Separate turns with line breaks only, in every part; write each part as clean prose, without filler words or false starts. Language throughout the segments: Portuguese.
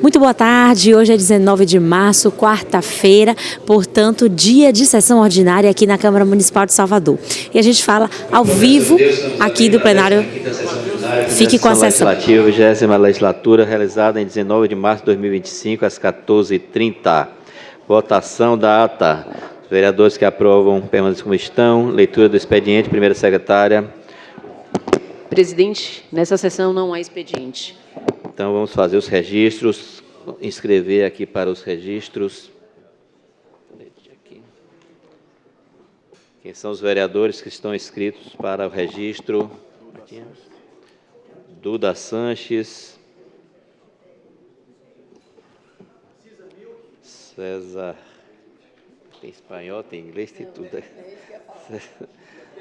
Muito boa tarde, hoje é 19 de março, quarta-feira, portanto, dia de sessão ordinária aqui na Câmara Municipal de Salvador. E a gente fala ao vivo aqui do plenário. Fique com a sessão.
Legislativa, 20ª legislatura, realizada em 19 de março de 2025, às 14h30. Votação da ata. Os vereadores que aprovam permanecem como estão. Leitura do expediente, primeira secretária.
Presidente, nessa sessão não há expediente.
Então, vamos fazer os registros, inscrever aqui para os registros. Quem são os vereadores que estão inscritos para o registro? Duda Sanches. César. Tem espanhol, tem inglês, tem tudo.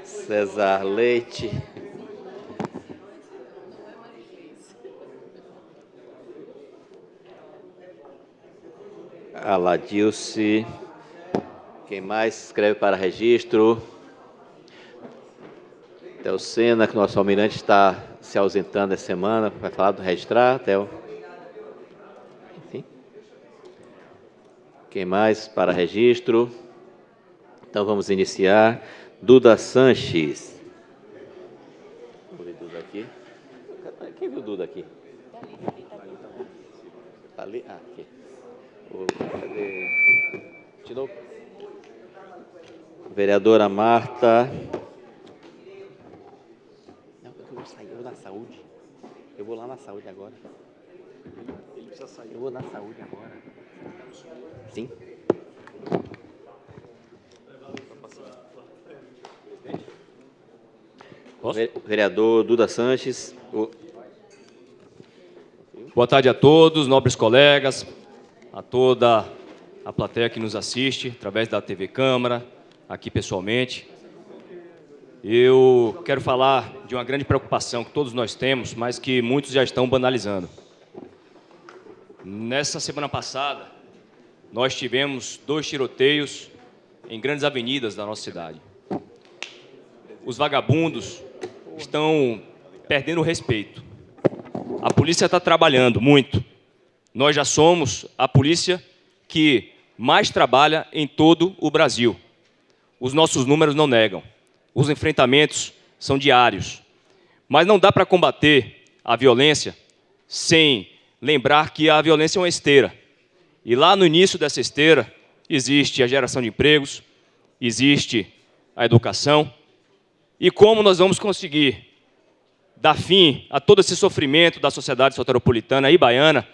César Leite. Aladilce. Quem mais escreve para registro? Theo Sena, que nosso almirante está se ausentando essa semana, vai falar do registrar, Theo. Enfim. Quem mais para registro? Então vamos iniciar. Duda Sanches. Vou ver Duda aqui. Quem viu Duda aqui? Está ali? Ah, aqui. Cadê? Tirou. Vereadora Marta. Não, eu vou sair, eu vou na saúde. Eu vou lá na saúde agora. Ele precisa sair. Eu vou na saúde agora. Sim. Vereador Duda Sanches.
Boa tarde a todos, nobres colegas, a toda a plateia que nos assiste, através da TV Câmara, aqui pessoalmente. Eu quero falar de uma grande preocupação que todos nós temos, mas que muitos já estão banalizando. Nessa semana passada, nós tivemos 2 tiroteios em grandes avenidas da nossa cidade. Os vagabundos estão perdendo o respeito. A polícia está trabalhando muito. Nós já somos a polícia que mais trabalha em todo o Brasil. Os nossos números não negam. Os enfrentamentos são diários. Mas não dá para combater a violência sem lembrar que a violência é uma esteira. E lá no início dessa esteira existe a geração de empregos, existe a educação. E como nós vamos conseguir dar fim a todo esse sofrimento da sociedade soteropolitana e baiana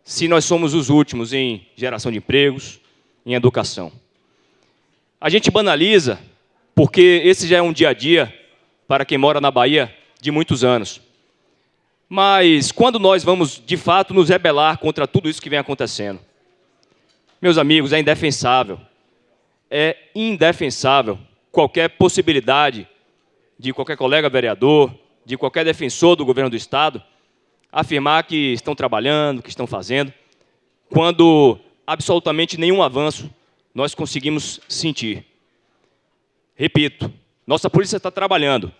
se nós somos os últimos em geração de empregos, em educação? A gente banaliza porque esse já é um dia a dia para quem mora na Bahia de muitos anos. Mas quando nós vamos, de fato, nos rebelar contra tudo isso que vem acontecendo? Meus amigos, é indefensável qualquer possibilidade de qualquer colega vereador, de qualquer defensor do governo do Estado, afirmar que estão trabalhando, que estão fazendo, quando absolutamente nenhum avanço nós conseguimos sentir. Repito, nossa polícia está trabalhando,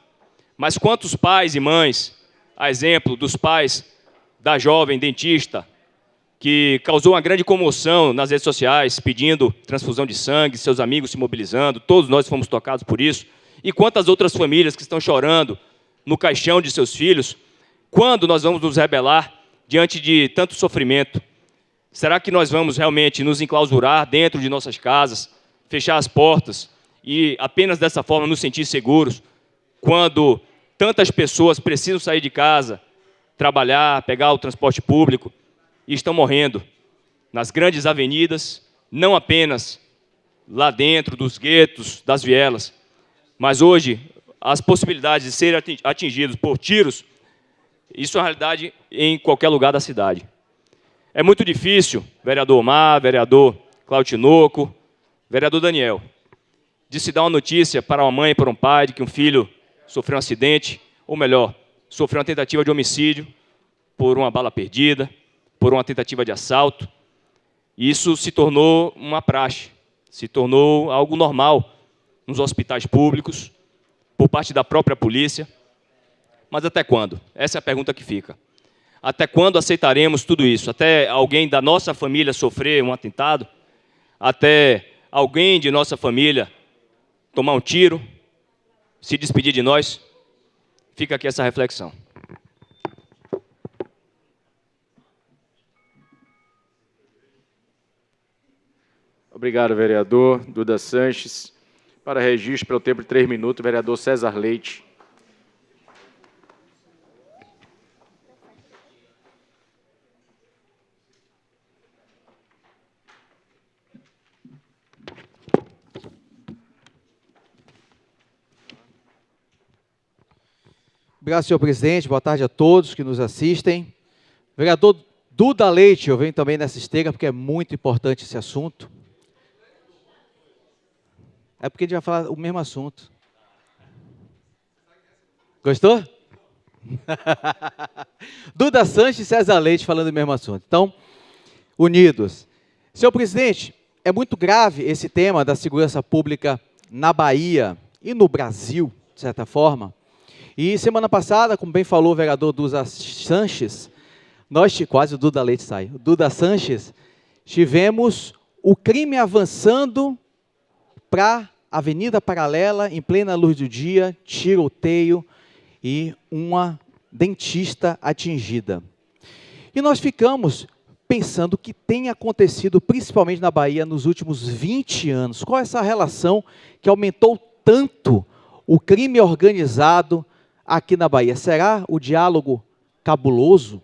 mas quantos pais e mães, a exemplo dos pais da jovem dentista, que causou uma grande comoção nas redes sociais, pedindo transfusão de sangue, seus amigos se mobilizando, todos nós fomos tocados por isso, e quantas outras famílias que estão chorando no caixão de seus filhos? Quando nós vamos nos rebelar diante de tanto sofrimento? Será que nós vamos realmente nos enclausurar dentro de nossas casas, fechar as portas e apenas dessa forma nos sentir seguros, quando tantas pessoas precisam sair de casa, trabalhar, pegar o transporte público e estão morrendo nas grandes avenidas, não apenas lá dentro dos guetos, das vielas, mas hoje as possibilidades de serem atingidos por tiros, isso é uma realidade em qualquer lugar da cidade. É muito difícil, vereador Omar, vereador Cláudio Tinoco, vereador Daniel, de se dar uma notícia para uma mãe e para um pai de que um filho sofreu um acidente, ou melhor, sofreu uma tentativa de homicídio por uma bala perdida, por uma tentativa de assalto. Isso se tornou uma praxe, se tornou algo normal nos hospitais públicos, por parte da própria polícia. Mas até quando? Essa é a pergunta que fica. Até quando aceitaremos tudo isso? Até alguém da nossa família sofrer um atentado? Até alguém de nossa família tomar um tiro? Se despedir de nós? Fica aqui essa reflexão.
Obrigado, vereador Duda Sanches. Para registro, pelo tempo de 3 minutos, vereador César Leite.
Obrigado, senhor presidente. Boa tarde a todos que nos assistem. Vereador Duda Leite, eu venho também nessa esteira porque é muito importante esse assunto. É porque a gente vai falar o mesmo assunto. Gostou? Duda Sanches e César Leite falando do mesmo assunto. Então, unidos. Senhor presidente, é muito grave esse tema da segurança pública na Bahia e no Brasil, de certa forma. E semana passada, como bem falou o vereador Duda Sanches, quase o Duda Leite sai, o Duda Sanches, tivemos o crime avançando para Avenida Paralela, em plena luz do dia, tiroteio e uma dentista atingida. E nós ficamos pensando o que tem acontecido, principalmente na Bahia, nos últimos 20 anos. Qual é essa relação que aumentou tanto o crime organizado aqui na Bahia? Será o diálogo cabuloso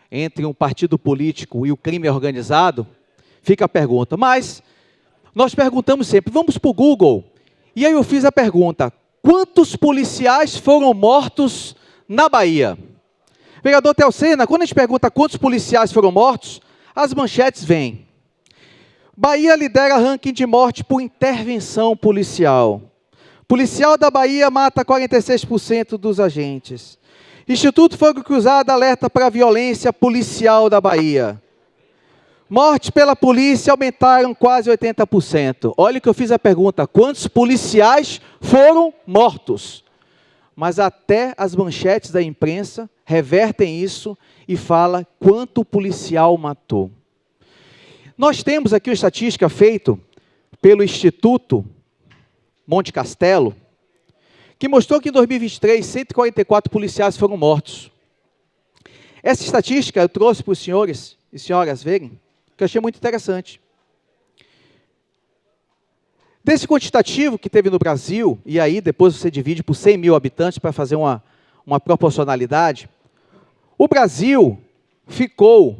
entre um partido político e o crime organizado? Fica a pergunta. Mas nós perguntamos sempre, vamos para o Google. E aí eu fiz a pergunta, quantos policiais foram mortos na Bahia? Vereador Telcena, quando a gente pergunta quantos policiais foram mortos, as manchetes vêm. Bahia lidera ranking de morte por intervenção policial. Policial da Bahia mata 46% dos agentes. Instituto Fogo Cruzado alerta para a violência policial da Bahia. Mortes pela polícia aumentaram quase 80%. Olha que eu fiz a pergunta, quantos policiais foram mortos? Mas até as manchetes da imprensa revertem isso e falam quanto policial matou. Nós temos aqui uma estatística feita pelo Instituto Monte Castelo, que mostrou que em 2023, 144 policiais foram mortos. Essa estatística eu trouxe para os senhores e senhoras verem, que eu achei muito interessante. Desse quantitativo que teve no Brasil, e aí depois você divide por 100 mil habitantes para fazer uma proporcionalidade, o Brasil ficou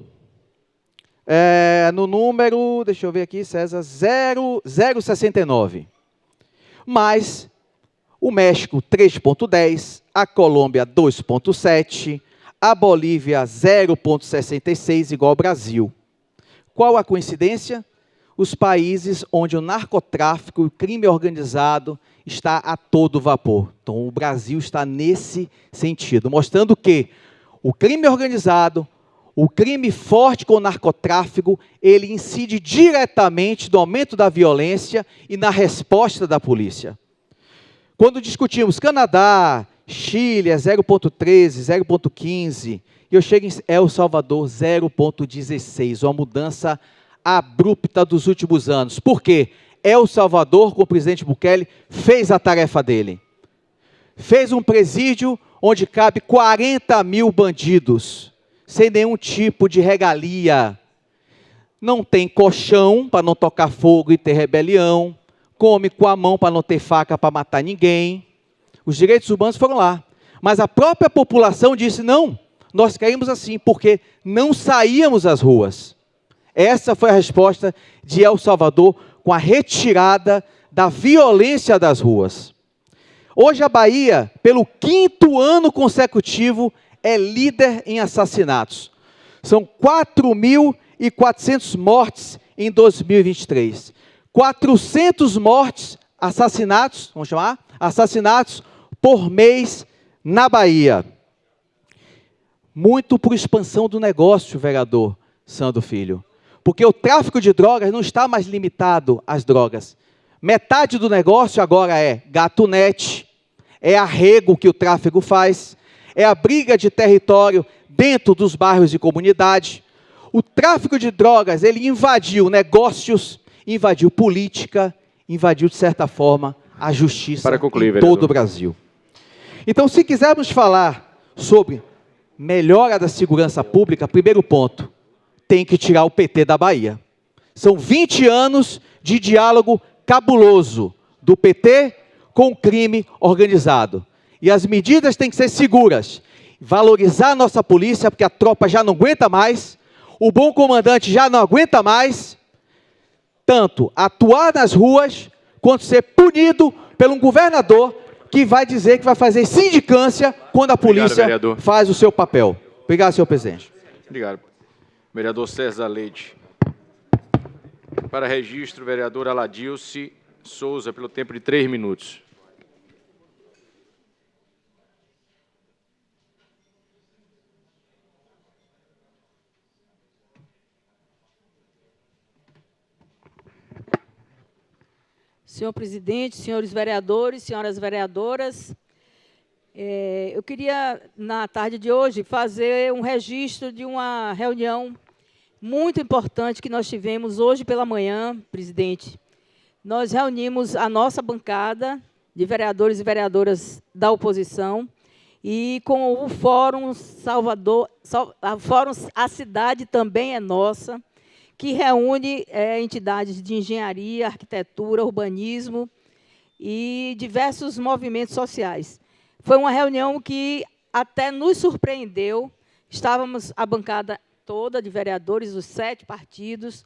no número, deixa eu ver aqui, César, 0,69. Mas o México 3,10, a Colômbia 2,7, a Bolívia 0,66, igual ao Brasil. Qual a coincidência? Os países onde o narcotráfico e o crime organizado está a todo vapor. Então, o Brasil está nesse sentido, mostrando que o crime organizado, o crime forte com o narcotráfico, ele incide diretamente no aumento da violência e na resposta da polícia. Quando discutimos Canadá, Chile é 0,13, 0,15, e eu chego em El Salvador 0,16, uma mudança abrupta dos últimos anos. Por quê? El Salvador, com o presidente Bukele, fez a tarefa dele. Fez um presídio onde cabe 40 mil bandidos, sem nenhum tipo de regalia. Não tem colchão para não tocar fogo e ter rebelião, come com a mão para não ter faca para matar ninguém. Os direitos humanos foram lá. Mas a própria população disse, não, nós queremos assim, porque não saíamos às ruas. Essa foi a resposta de El Salvador com a retirada da violência das ruas. Hoje a Bahia, pelo 5º ano consecutivo, é líder em assassinatos. São 4.400 mortes em 2023. 400 mortes, assassinatos, vamos chamar, assassinatos por mês na Bahia. Muito por expansão do negócio, vereador Sandro Filho. Porque o tráfico de drogas não está mais limitado às drogas. Metade do negócio agora é gatunete, é arrego que o tráfico faz, é a briga de território dentro dos bairros e comunidade. O tráfico de drogas, ele invadiu negócios, invadiu política, invadiu, de certa forma, a justiça
Para concluir,
em
vereador.
todo o Brasil. Então, se quisermos falar sobre melhora da segurança pública, primeiro ponto, tem que tirar o PT da Bahia. São 20 anos de diálogo cabuloso do PT com o crime organizado. E as medidas têm que ser seguras. Valorizar a nossa polícia, porque a tropa já não aguenta mais, o bom comandante já não aguenta mais, tanto atuar nas ruas, quanto ser punido pelo governador que vai dizer que vai fazer sindicância quando a polícia
vereador.
faz o seu papel. Obrigado, senhor presidente.
Obrigado. Vereador César Leite. Para registro, vereador Aladilce Souza, pelo tempo de 3 minutos.
Senhor presidente, senhores vereadores, senhoras vereadoras, eu queria, na tarde de hoje, fazer um registro de uma reunião muito importante que nós tivemos hoje pela manhã, presidente. Nós reunimos a nossa bancada de vereadores e vereadoras da oposição e com o Fórum Salvador, Fórum A Cidade Também é Nossa, que reúne entidades de engenharia, arquitetura, urbanismo e diversos movimentos sociais. Foi uma reunião que até nos surpreendeu. Estávamos a bancada toda de vereadores dos 7 partidos,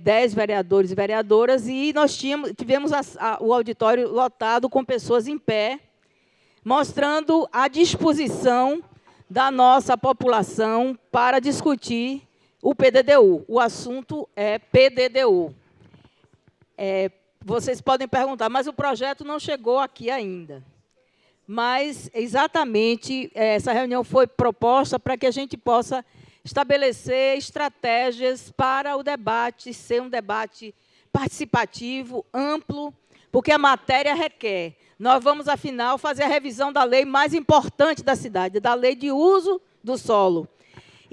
10 vereadores e vereadoras, e nós tivemos o auditório lotado com pessoas em pé, mostrando a disposição da nossa população para discutir o PDDU. O assunto é PDDU. Vocês podem perguntar, mas o projeto não chegou aqui ainda. Mas, exatamente, essa reunião foi proposta para que a gente possa estabelecer estratégias para o debate, ser um debate participativo, amplo, porque a matéria requer. Nós vamos, afinal, fazer a revisão da lei mais importante da cidade, da lei de uso do solo.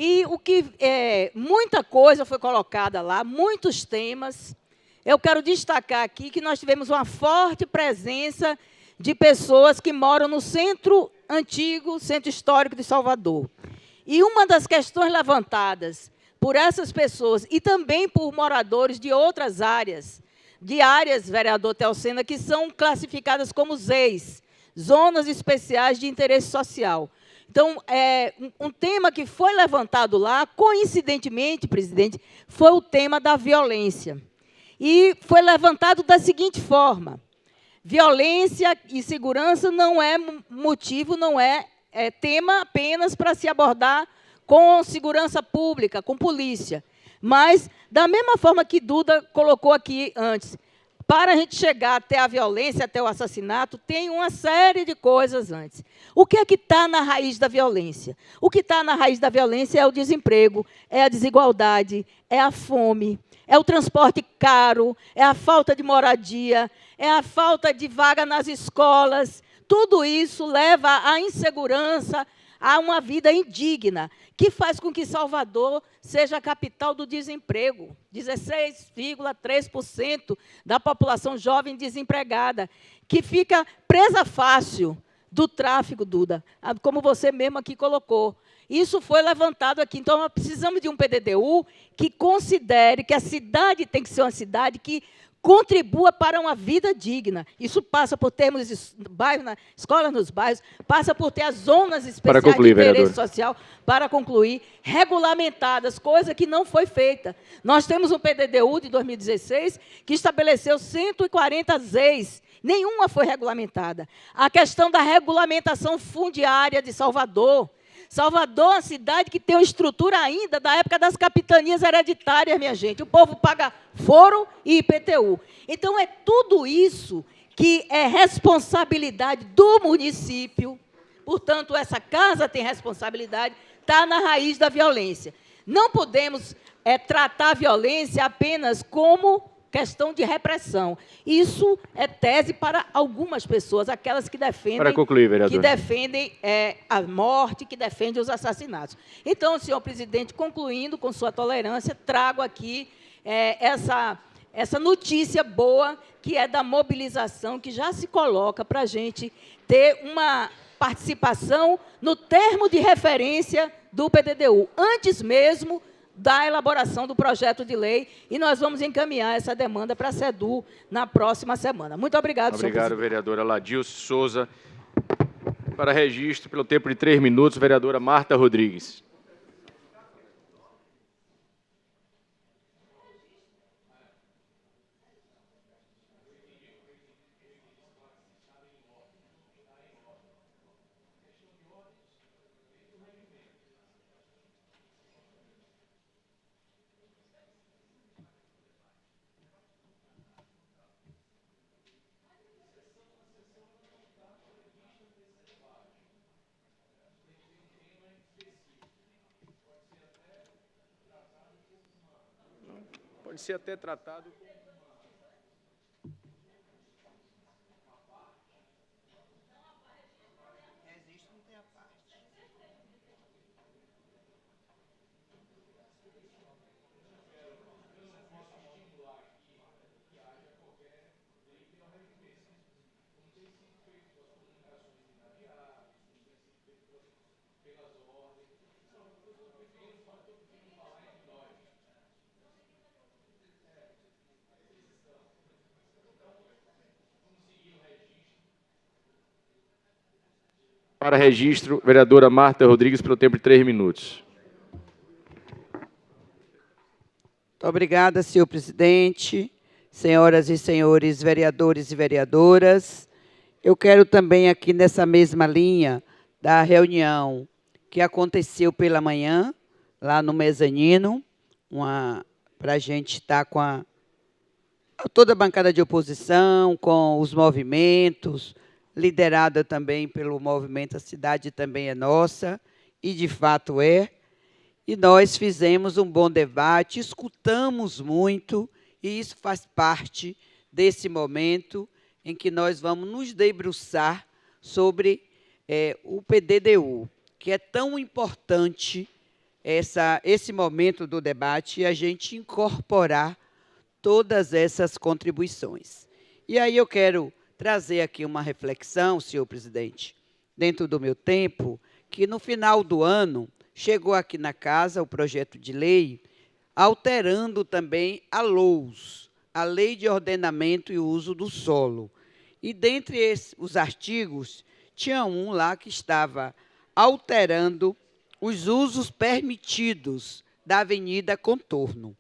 E muita coisa foi colocada lá, muitos temas. Eu quero destacar aqui que nós tivemos uma forte presença de pessoas que moram no centro antigo, centro histórico de Salvador. E uma das questões levantadas por essas pessoas e também por moradores de outras áreas, vereador Teocena, que são classificadas como ZEIS, Zonas Especiais de Interesse Social. Então, um tema que foi levantado lá, coincidentemente, presidente, foi o tema da violência. E foi levantado da seguinte forma: violência e segurança não é motivo, não é tema apenas para se abordar com segurança pública, com polícia. Mas, da mesma forma que Duda colocou aqui antes, para a gente chegar até a violência, até o assassinato, tem uma série de coisas antes. O que é que está na raiz da violência? O que está na raiz da violência é o desemprego, é a desigualdade, é a fome, é o transporte caro, é a falta de moradia, é a falta de vaga nas escolas. Tudo isso leva à insegurança, a uma vida indigna, que faz com que Salvador seja a capital do desemprego. 16,3% da população jovem desempregada, que fica presa fácil do tráfico, Duda, como você mesmo aqui colocou. Isso foi levantado aqui. Então, nós precisamos de um PDDU que considere que a cidade tem que ser uma cidade que contribua para uma vida digna. Isso passa por termos bairros, escolas nos bairros, passa por ter as zonas especiais de interesse social, para concluir, regulamentadas, coisa que não foi feita. Nós temos um PDDU de 2016 que estabeleceu 140 ZEIS, nenhuma foi regulamentada. A questão da regulamentação fundiária de Salvador. Salvador é uma cidade que tem uma estrutura ainda da época das capitanias hereditárias, minha gente. O povo paga foro e IPTU. Então, é tudo isso que é responsabilidade do município. Portanto, essa casa tem responsabilidade, está na raiz da violência. Não podemos tratar a violência apenas como questão de repressão. Isso é tese para algumas pessoas, aquelas que defendem,
para concluir, vereador,
que defendem a morte, que defendem os assassinatos. Então, senhor presidente, concluindo com sua tolerância, trago aqui essa notícia boa, que é da mobilização, que já se coloca para a gente ter uma participação no termo de referência do PDDU, antes mesmo da elaboração do projeto de lei, e nós vamos encaminhar essa demanda para a SEDU na próxima semana. Muito obrigado, senhor presidente.
Obrigado, vereadora Ladilce Souza. Para registro, pelo tempo de 3 minutos, vereadora Marta Rodrigues. Pode ser até tratado. Para registro, vereadora Marta Rodrigues, pelo tempo de 3 minutos.
Muito obrigada, senhor presidente, senhoras e senhores vereadores e vereadoras. Eu quero também aqui nessa mesma linha da reunião que aconteceu pela manhã, lá no mezanino, para a gente estar com toda a bancada de oposição, com os movimentos, liderada também pelo movimento A Cidade Também é Nossa, e de fato é. E nós fizemos um bom debate, escutamos muito, e isso faz parte desse momento em que nós vamos nos debruçar sobre o PDDU, que é tão importante esse momento do debate e a gente incorporar todas essas contribuições. E aí eu quero trazer aqui uma reflexão, senhor presidente, dentro do meu tempo, que no final do ano chegou aqui na casa o projeto de lei alterando também a LOUS, a Lei de Ordenamento e Uso do Solo. E dentre os artigos, tinha um lá que estava alterando os usos permitidos da Avenida Contorno,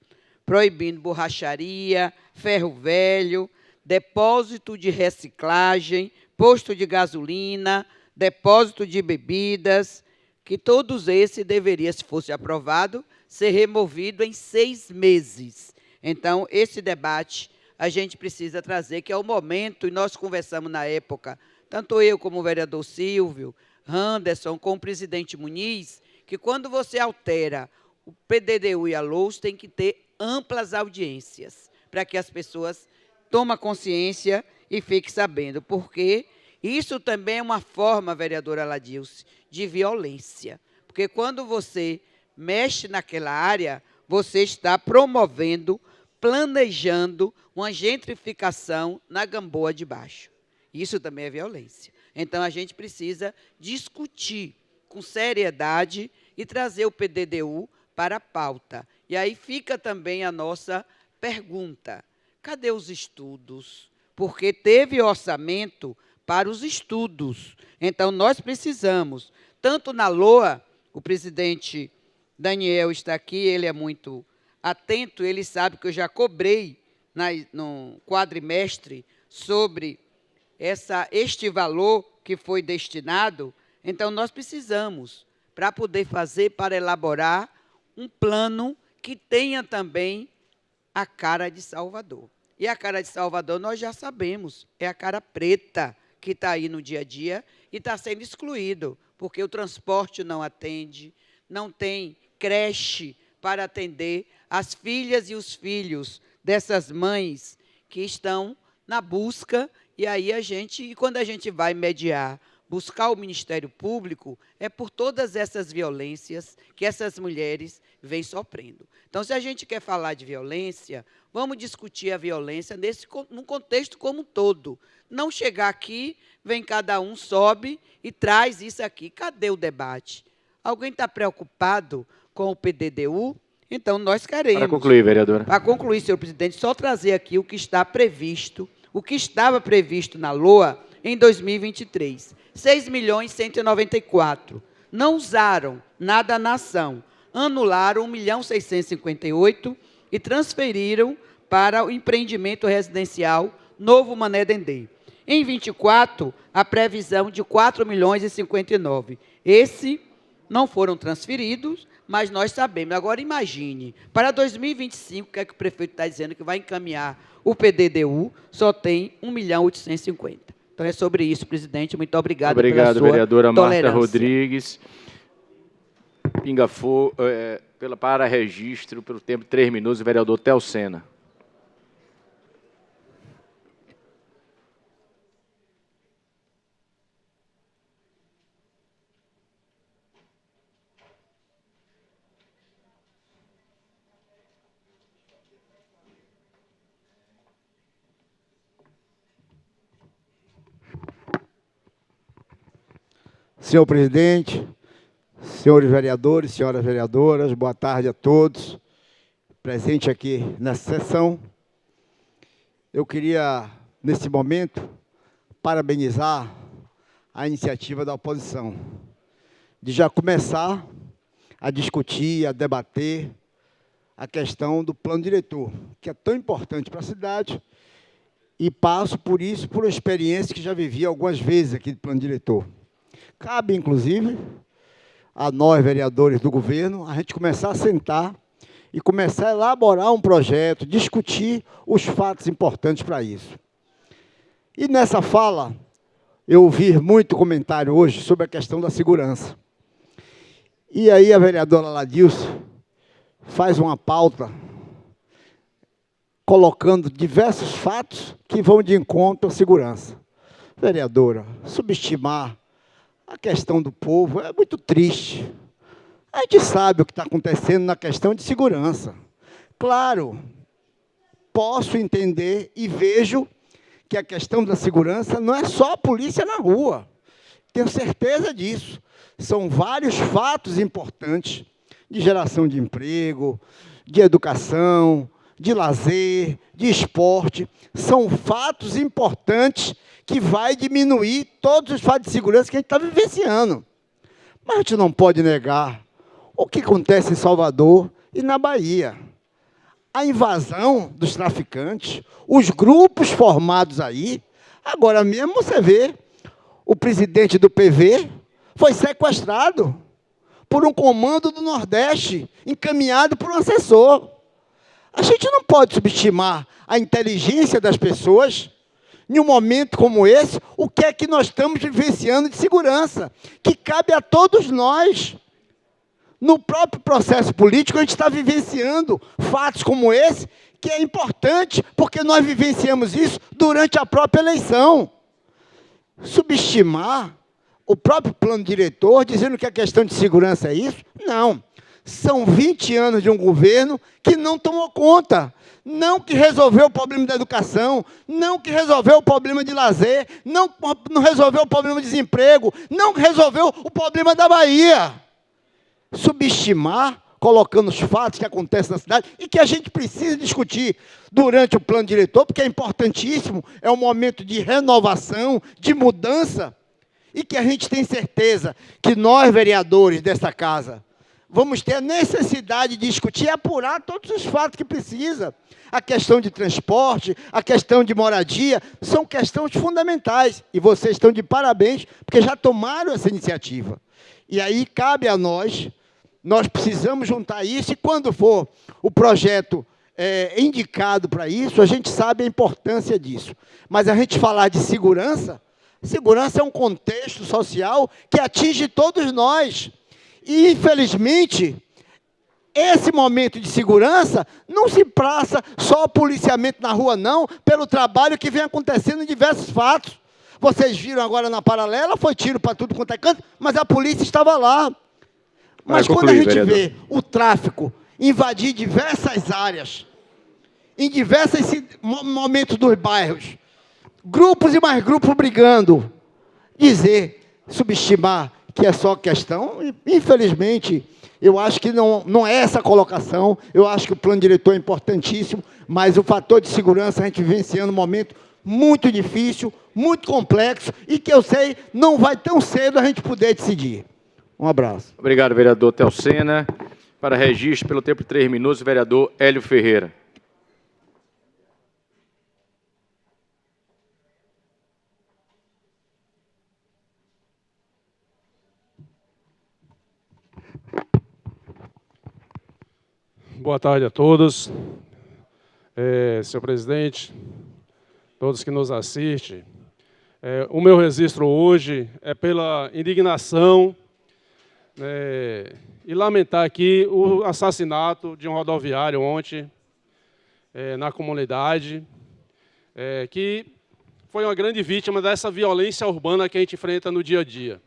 proibindo borracharia, ferro velho, depósito de reciclagem, posto de gasolina, depósito de bebidas, que todos esses deveriam, se fosse aprovado, ser removido em 6 meses. Então, esse debate a gente precisa trazer, que é o momento, e nós conversamos na época, tanto eu como o vereador Silvio, Anderson, com o presidente Muniz, que quando você altera o PDDU e a LOUS, tem que ter amplas audiências, para que as pessoas tomem consciência e fiquem sabendo, porque isso também é uma forma, vereadora Ladilce, de violência, porque quando você mexe naquela área, você está promovendo, planejando uma gentrificação na Gamboa de Baixo. Isso também é violência. Então, a gente precisa discutir com seriedade e trazer o PDDU para a pauta. E aí fica também a nossa pergunta: cadê os estudos? Porque teve orçamento para os estudos. Então, nós precisamos, tanto na LOA, o presidente Daniel está aqui, ele é muito atento, ele sabe que eu já cobrei no quadrimestre sobre este valor que foi destinado. Então, nós precisamos, para poder fazer, para elaborar um plano que tenha também a cara de Salvador. E a cara de Salvador nós já sabemos, é a cara preta que está aí no dia a dia e está sendo excluído, porque o transporte não atende, não tem creche para atender as filhas e os filhos dessas mães que estão na busca, e aí quando a gente vai mediar, buscar o Ministério Público, é por todas essas violências que essas mulheres vêm sofrendo. Então, se a gente quer falar de violência, vamos discutir a violência num contexto como um todo. Não chegar aqui, vem cada um, sobe e traz isso aqui. Cadê o debate? Alguém está preocupado com o PDDU? Então, nós queremos.
Para concluir, vereadora.
Para concluir, senhor presidente, só trazer aqui o que está previsto, o que estava previsto na LOA em 2023. 6.194. Não usaram nada na ação. Anularam 1.658.000 e transferiram para o empreendimento residencial Novo Mané Dendê. Em 24, a previsão de 4.059.000. Esse não foram transferidos, mas nós sabemos. Agora, imagine, para 2025, o que é que o prefeito está dizendo que vai encaminhar o PDDU, só tem 1.850.000. Então, é sobre isso, presidente. Muito obrigado pela sua
vereadora
tolerância.
Marta Rodrigues. Para registro, pelo tempo de 3 minutos, o vereador Telcena.
Senhor presidente, senhores vereadores, senhoras vereadoras, boa tarde a todos. Presente aqui nessa sessão. Eu queria, nesse momento, parabenizar a iniciativa da oposição, de já começar a discutir, a debater a questão do plano diretor, que é tão importante para a cidade, e passo por isso, por uma experiência que já vivi algumas vezes aqui do plano diretor. Cabe, inclusive, a nós, vereadores do governo, a gente começar a sentar e começar a elaborar um projeto, discutir os fatos importantes para isso. E nessa fala, eu ouvi muito comentário hoje sobre a questão da segurança. E aí a vereadora Ladilce faz uma pauta colocando diversos fatos que vão de encontro à segurança. Vereadora, subestimar a questão do povo é muito triste. A gente sabe o que está acontecendo na questão de segurança. Claro, posso entender e vejo que a questão da segurança não é só a polícia na rua. Tenho certeza disso. São vários fatos importantes de geração de emprego, de educação, de lazer, de esporte. São fatos importantes que vai diminuir todos os fatos de segurança que a gente está vivenciando. Mas a gente não pode negar o que acontece em Salvador e na Bahia. A invasão dos traficantes, os grupos formados aí. Agora mesmo você vê, o presidente do PV foi sequestrado por um comando do Nordeste, encaminhado por um assessor. A gente não pode subestimar a inteligência das pessoas. Em um momento como esse, o que é que nós estamos vivenciando de segurança? Que cabe a todos nós. No próprio processo político, a gente está vivenciando fatos como esse, que é importante, porque nós vivenciamos isso durante a própria eleição. Subestimar o próprio plano diretor, dizendo que a questão de segurança é isso? Não. São 20 anos de um governo que não tomou conta. Não que resolveu o problema da educação, não que resolveu o problema de lazer, não resolveu o problema de desemprego, não que resolveu o problema da Bahia. Subestimar, colocando os fatos que acontecem na cidade e que a gente precisa discutir durante o plano diretor, porque é importantíssimo, é um momento de renovação, de mudança, e que a gente tem certeza que nós, vereadores dessa casa, vamos ter a necessidade de discutir e apurar todos os fatos que precisa. A questão de transporte, a questão de moradia, são questões fundamentais. E vocês estão de parabéns, porque já tomaram essa iniciativa. E aí cabe a nós precisamos juntar isso, e quando for o projeto indicado para isso, a gente sabe a importância disso. Mas a gente falar de segurança, segurança é um contexto social que atinge todos nós. E, infelizmente, esse momento de segurança não se passa só o policiamento na rua, não, pelo trabalho que vem acontecendo em diversos fatos. Vocês viram agora na paralela, foi tiro para tudo quanto é canto, mas a polícia estava lá. Mas quando a gente vê o tráfico invadir diversas áreas, em diversos momentos dos bairros, grupos e mais grupos brigando, subestimar que é só questão, infelizmente, eu acho que não é essa a colocação, eu acho que o plano diretor é importantíssimo, mas o fator de segurança a gente vivenciando um momento muito difícil, muito complexo, e que eu sei não vai tão cedo a gente poder decidir. Um abraço.
Obrigado, vereador Telcena. Para registro, pelo tempo de 3 minutos, o vereador Hélio Ferreira.
Boa tarde a todos. Senhor presidente, todos que nos assistem. O meu registro hoje é pela indignação e lamentar aqui o assassinato de um rodoviário ontem na comunidade, que foi uma grande vítima dessa violência urbana que a gente enfrenta no dia a dia.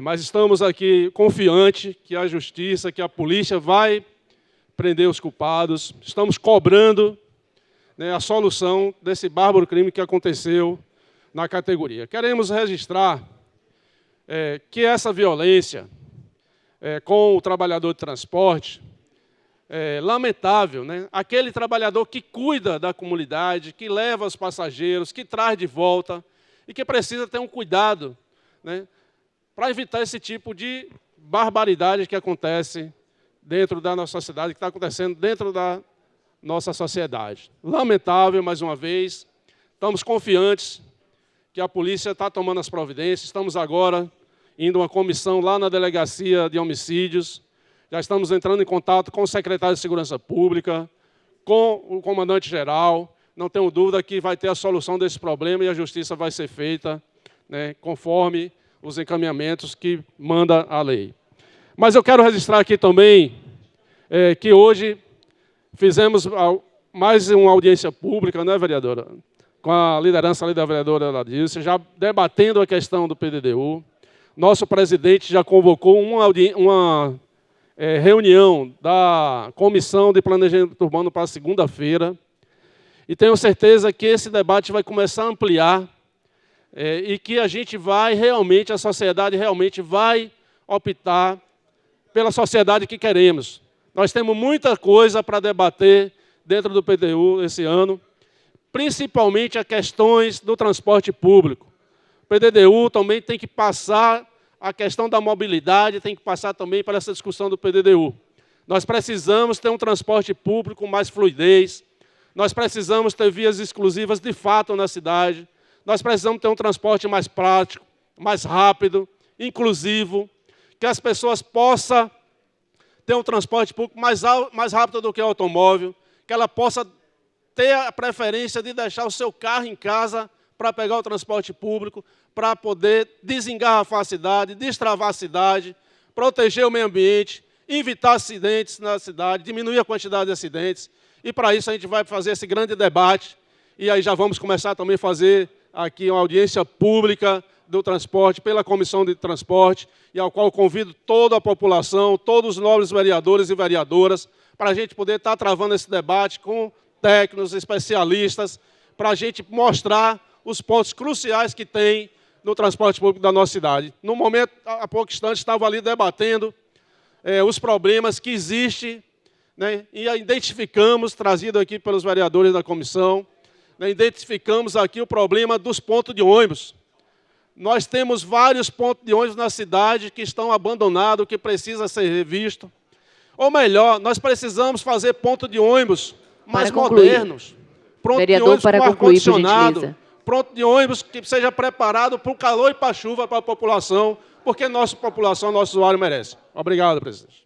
Mas estamos aqui confiantes que a justiça, que a polícia vai prender os culpados. Estamos cobrando a solução desse bárbaro crime que aconteceu na categoria. Queremos registrar que essa violência com o trabalhador de transporte é lamentável, né? Aquele trabalhador que cuida da comunidade, que leva os passageiros, que traz de volta e que precisa ter um cuidado, né, para evitar esse tipo de barbaridade que acontece dentro da nossa cidade, que está acontecendo dentro da nossa sociedade. Lamentável, mais uma vez, estamos confiantes que a polícia está tomando as providências, estamos agora indo uma comissão lá na Delegacia de Homicídios, já estamos entrando em contato com o secretário de Segurança Pública, com o comandante-geral, não tenho dúvida que vai ter a solução desse problema e a justiça vai ser feita, né, conforme os encaminhamentos que manda a lei. Mas eu quero registrar aqui também que hoje fizemos mais uma audiência pública, né, vereadora? Com a liderança ali da vereadora Ladilce, já debatendo a questão do PDDU. Nosso presidente já convocou uma reunião da Comissão de Planejamento Urbano para segunda-feira. E tenho certeza que esse debate vai começar a ampliar e que a gente vai realmente, a sociedade realmente vai optar pela sociedade que queremos. Nós temos muita coisa para debater dentro do PDU esse ano, principalmente as questões do transporte público. O PDDU também tem que passar a questão da mobilidade, tem que passar também para essa discussão do PDDU. Nós precisamos ter um transporte público com mais fluidez, nós precisamos ter vias exclusivas de fato na cidade, nós precisamos ter um transporte mais prático, mais rápido, inclusivo, que as pessoas possam ter um transporte público mais rápido do que o automóvel, que ela possa ter a preferência de deixar o seu carro em casa para pegar o transporte público, para poder desengarrafar a cidade, destravar a cidade, proteger o meio ambiente, evitar acidentes na cidade, diminuir a quantidade de acidentes. E, para isso, a gente vai fazer esse grande debate. E aí já vamos começar também a fazer aqui uma audiência pública do transporte, pela Comissão de Transporte, e ao qual convido toda a população, todos os nobres vereadores e vereadoras, para a gente poder estar travando esse debate com técnicos, especialistas, para a gente mostrar os pontos cruciais que tem no transporte público da nossa cidade. No momento, há pouco instante, estava ali debatendo os problemas que existem, né, e identificamos, trazido aqui pelos vereadores da comissão, né, identificamos aqui o problema dos pontos de ônibus. Nós temos vários pontos de ônibus na cidade que estão abandonados, que precisam ser revistos. Ou melhor, nós precisamos fazer pontos de ônibus mais modernos. Ponto de ônibus com ar-condicionado. Ponto de ônibus que seja preparado para o calor e para a chuva para a população, porque nossa população, nosso usuário merece. Obrigado, presidente.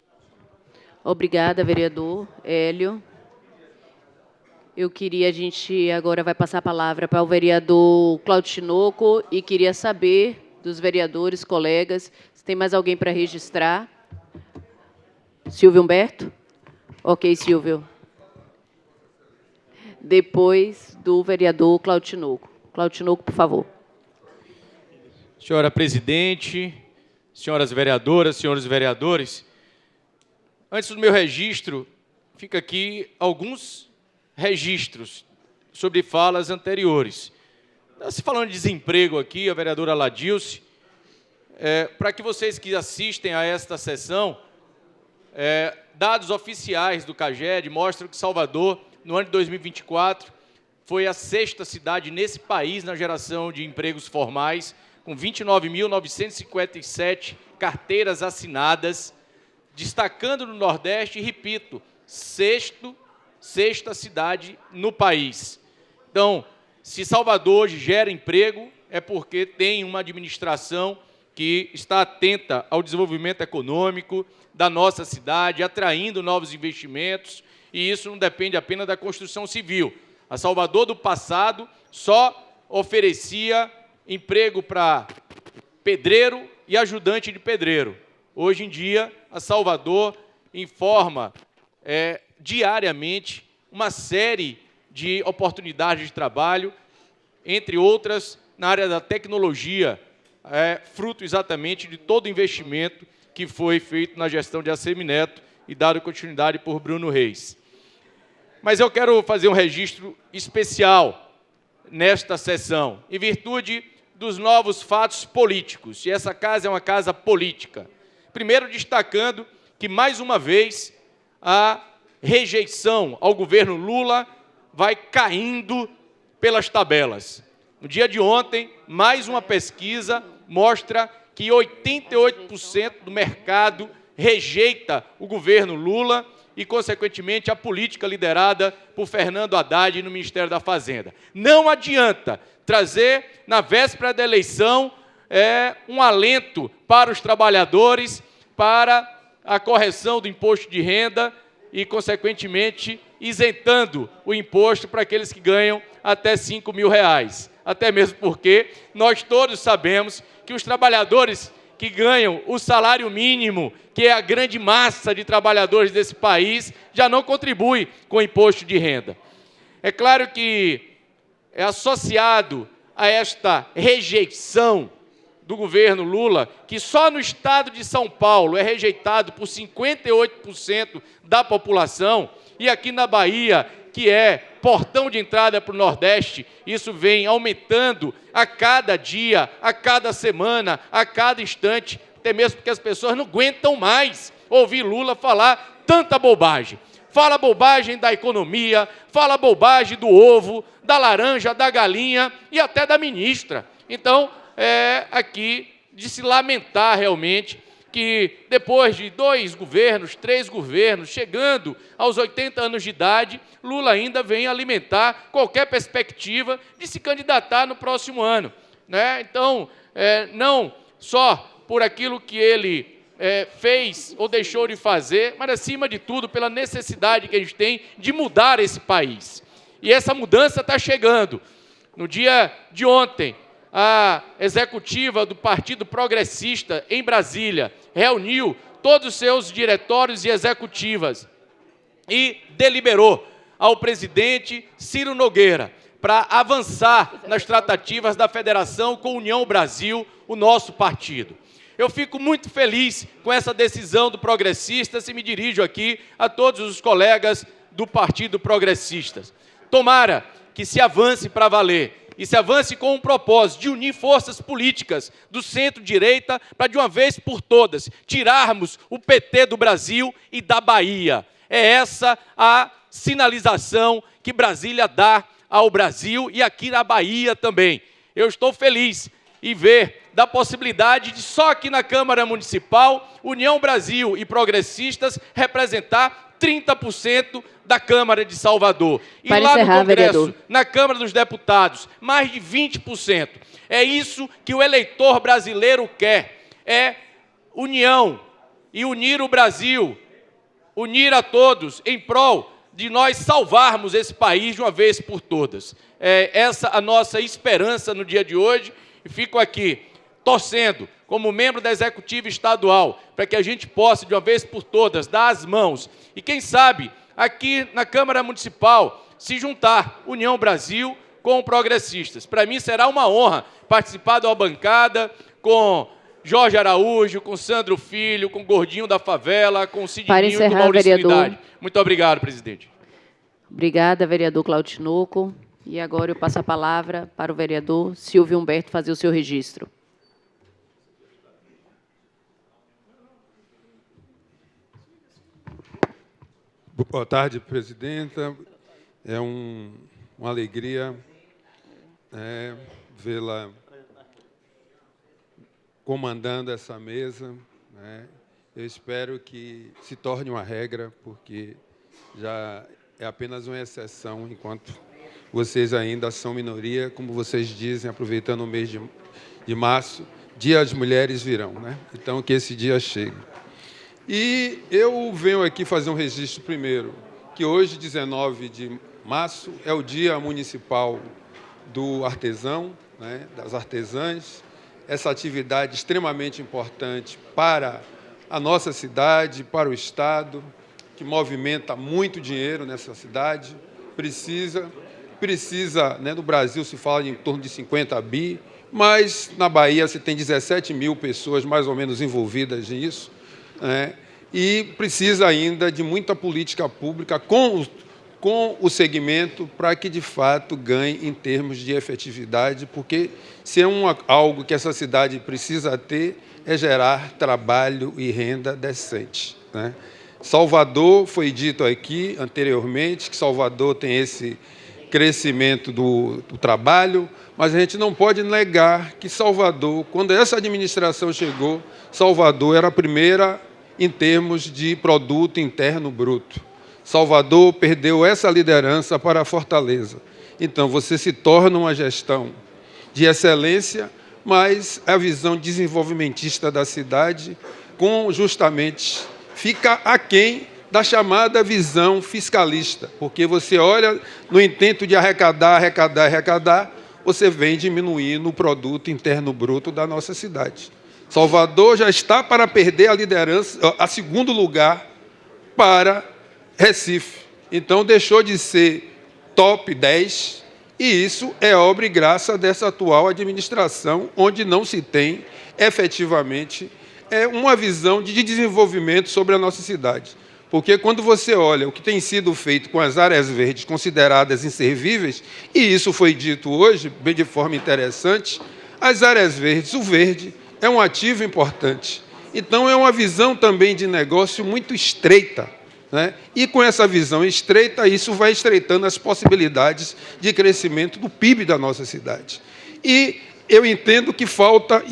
Obrigada, vereador Hélio. A gente agora vai passar a palavra para o vereador Cláudio Tinoco e queria saber dos vereadores, colegas, se tem mais alguém para registrar. Silvio Humberto? Ok, Silvio. Depois do vereador Cláudio Tinoco. Cláudio Tinoco, por favor.
Senhora presidente, senhoras vereadoras, senhores vereadores, antes do meu registro, fica aqui alguns registros sobre falas anteriores. Se falando de desemprego aqui, a vereadora Ladilce, para que vocês que assistem a esta sessão, dados oficiais do CAGED mostram que Salvador, no ano de 2024, foi a 6ª cidade nesse país na geração de empregos formais, com 29.957 carteiras assinadas, destacando no Nordeste, e repito, 6ª cidade no país. Então, se Salvador hoje gera emprego, é porque tem uma administração que está atenta ao desenvolvimento econômico da nossa cidade, atraindo novos investimentos, e isso não depende apenas da construção civil. A Salvador do passado só oferecia emprego para pedreiro e ajudante de pedreiro. Hoje em dia, a Salvador informa diariamente uma série de oportunidades de trabalho, entre outras, na área da tecnologia, fruto exatamente de todo o investimento que foi feito na gestão de Assemineto e dado continuidade por Bruno Reis. Mas eu quero fazer um registro especial nesta sessão, em virtude dos novos fatos políticos, e essa casa é uma casa política. Primeiro, destacando que, mais uma vez, a rejeição ao governo Lula vai caindo pelas tabelas. No dia de ontem, mais uma pesquisa mostra que 88% do mercado rejeita o governo Lula e, consequentemente, a política liderada por Fernando Haddad no Ministério da Fazenda. Não adianta trazer, na véspera da eleição, um alento para os trabalhadores, para a correção do imposto de renda e, consequentemente, isentando o imposto para aqueles que ganham até R$5.000. Até mesmo porque nós todos sabemos que os trabalhadores que ganham o salário mínimo, que é a grande massa de trabalhadores desse país, já não contribui com o imposto de renda. É claro que é associado a esta rejeição do governo Lula, que só no estado de São Paulo é rejeitado por 58% da população, e aqui na Bahia, que é portão de entrada para o Nordeste, isso vem aumentando a cada dia, a cada semana, a cada instante, até mesmo porque as pessoas não aguentam mais ouvir Lula falar tanta bobagem. Fala bobagem da economia, fala bobagem do ovo, da laranja, da galinha e até da ministra. Então, aqui de se lamentar realmente que depois de 2 governos, 3 governos, chegando aos 80 anos de idade, Lula ainda vem alimentar qualquer perspectiva de se candidatar no próximo ano, né? Então, não só por aquilo que ele fez ou deixou de fazer, mas, acima de tudo, pela necessidade que a gente tem de mudar esse país. E essa mudança está chegando. No dia de ontem, a executiva do Partido Progressista, em Brasília, reuniu todos os seus diretórios e executivas e deliberou ao presidente Ciro Nogueira para avançar nas tratativas da federação com a União Brasil, o nosso partido. Eu fico muito feliz com essa decisão do Progressistas e me dirijo aqui a todos os colegas do Partido Progressistas. Tomara que se avance para valer e se avance com um propósito de unir forças políticas do centro-direita para, de uma vez por todas, tirarmos o PT do Brasil e da Bahia. É essa a sinalização que Brasília dá ao Brasil e aqui na Bahia também. Eu estou feliz em ver da possibilidade de só aqui na Câmara Municipal, União Brasil e Progressistas representar 30% da Câmara de Salvador. E
para
lá
encerrar,
no Congresso,
vereador,
na Câmara dos Deputados, mais de 20%. É isso que o eleitor brasileiro quer, é união e unir o Brasil, unir a todos em prol de nós salvarmos esse país de uma vez por todas. É essa a nossa esperança no dia de hoje, e fico aqui torcendo, como membro da Executiva Estadual, para que a gente possa, de uma vez por todas, dar as mãos. E quem sabe, aqui na Câmara Municipal, se juntar União Brasil com Progressistas. Para mim será uma honra participar de uma bancada com Jorge Araújo, com Sandro Filho, com Gordinho da Favela, com Sidney do Maurício Unidade. Muito obrigado, presidente.
Obrigada, vereador Cláudio Tinoco. E agora eu passo a palavra para o vereador Silvio Humberto fazer o seu registro.
Boa tarde, presidenta. É uma alegria vê-la comandando essa mesa. Eu espero que se torne uma regra, porque já é apenas uma exceção, enquanto vocês ainda são minoria, como vocês dizem, aproveitando o mês de março, Dia das Mulheres virão, Então, que esse dia chegue. E eu venho aqui fazer um registro primeiro, que hoje, 19 de março, é o Dia Municipal do Artesão, das artesãs, essa atividade extremamente importante para a nossa cidade, para o Estado, que movimenta muito dinheiro nessa cidade, precisa, no Brasil se fala em torno de 50 bi, mas na Bahia se tem 17 mil pessoas mais ou menos envolvidas nisso, e precisa ainda de muita política pública com o segmento para que, de fato, ganhe em termos de efetividade, porque se é algo que essa cidade precisa ter, é gerar trabalho e renda decente. Salvador, foi dito aqui anteriormente, que Salvador tem esse crescimento do trabalho, mas a gente não pode negar que Salvador, quando essa administração chegou, Salvador era a primeira em termos de produto interno bruto. Salvador perdeu essa liderança para a Fortaleza. Então, você se torna uma gestão de excelência, mas a visão desenvolvimentista da cidade, justamente, fica aquém da chamada visão fiscalista, porque você olha no intento de arrecadar, você vem diminuindo o produto interno bruto da nossa cidade. Salvador já está para perder a liderança, a segundo lugar, para Recife. Então, deixou de ser top 10, e isso é obra e graça dessa atual administração, onde não se tem, efetivamente, uma visão de desenvolvimento sobre a nossa cidade. Porque quando você olha o que tem sido feito com as áreas verdes consideradas inservíveis, e isso foi dito hoje, bem de forma interessante, as áreas verdes, o verde, é um ativo importante. Então, é uma visão também de negócio muito estreita. E com essa visão estreita, isso vai estreitando as possibilidades de crescimento do PIB da nossa cidade. E eu entendo que falta,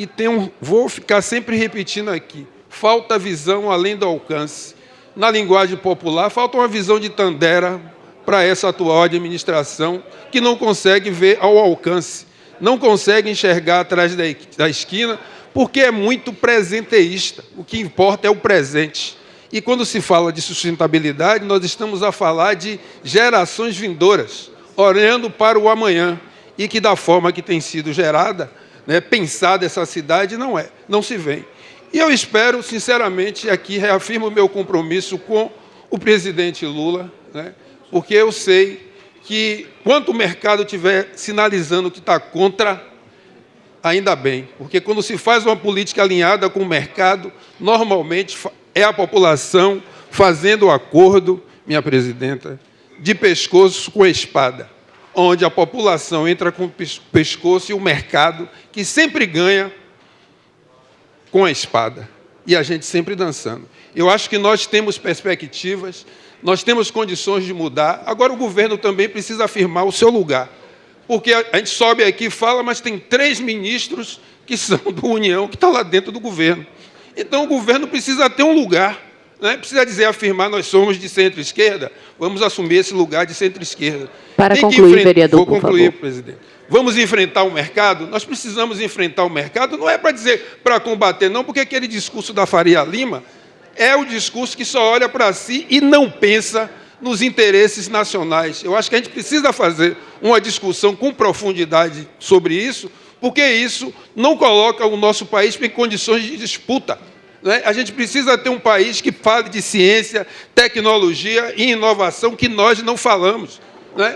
vou ficar sempre repetindo aqui, falta visão além do alcance. Na linguagem popular, falta uma visão de Tandera para essa atual administração, que não consegue ver ao alcance, não consegue enxergar atrás da esquina, porque é muito presenteísta. O que importa é o presente. E quando se fala de sustentabilidade, nós estamos a falar de gerações vindouras, olhando para o amanhã, e que da forma que tem sido gerada, pensada essa cidade, não se vê. E eu espero, sinceramente, aqui reafirmo o meu compromisso com o presidente Lula, porque eu sei que, quanto o mercado estiver sinalizando que está contra, ainda bem, porque quando se faz uma política alinhada com o mercado, normalmente é a população fazendo o acordo, minha presidenta, de pescoço com a espada, onde a população entra com o pescoço e o mercado, que sempre ganha com a espada, e a gente sempre dançando. Eu acho que nós temos perspectivas, nós temos condições de mudar, agora o governo também precisa afirmar o seu lugar, porque a gente sobe aqui e fala, mas tem 3 ministros que são da União, que estão lá dentro do governo. Então, o governo precisa ter um lugar, precisa afirmar, nós somos de centro-esquerda, vamos assumir esse lugar de centro-esquerda.
Para concluir, vereador,
vou concluir, presidente. Vamos enfrentar o mercado? Nós precisamos enfrentar o mercado, não é para dizer, para combater, não, porque aquele discurso da Faria Lima é o discurso que só olha para si e não pensa nos interesses nacionais. Eu acho que a gente precisa fazer uma discussão com profundidade sobre isso, porque isso não coloca o nosso país em condições de disputa. A gente precisa ter um país que fale de ciência, tecnologia e inovação, que nós não falamos.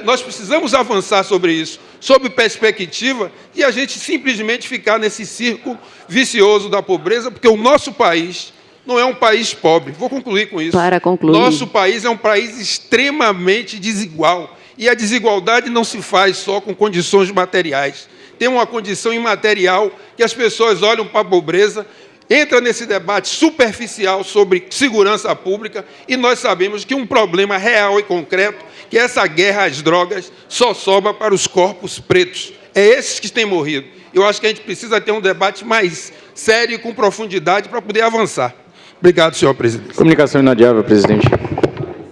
Nós precisamos avançar sobre isso, sob perspectiva de a gente simplesmente ficar nesse círculo vicioso da pobreza, porque o nosso país não é um país pobre. Vou concluir com isso.
Para concluir.
Nosso país é um país extremamente desigual. E a desigualdade não se faz só com condições materiais. Tem uma condição imaterial que as pessoas olham para a pobreza, entra nesse debate superficial sobre segurança pública, e nós sabemos que um problema real e concreto, que essa guerra às drogas, só sobra para os corpos pretos. É esses que têm morrido. Eu acho que a gente precisa ter um debate mais sério e com profundidade para poder avançar. Obrigado, senhor presidente.
Comunicação inadiável, presidente.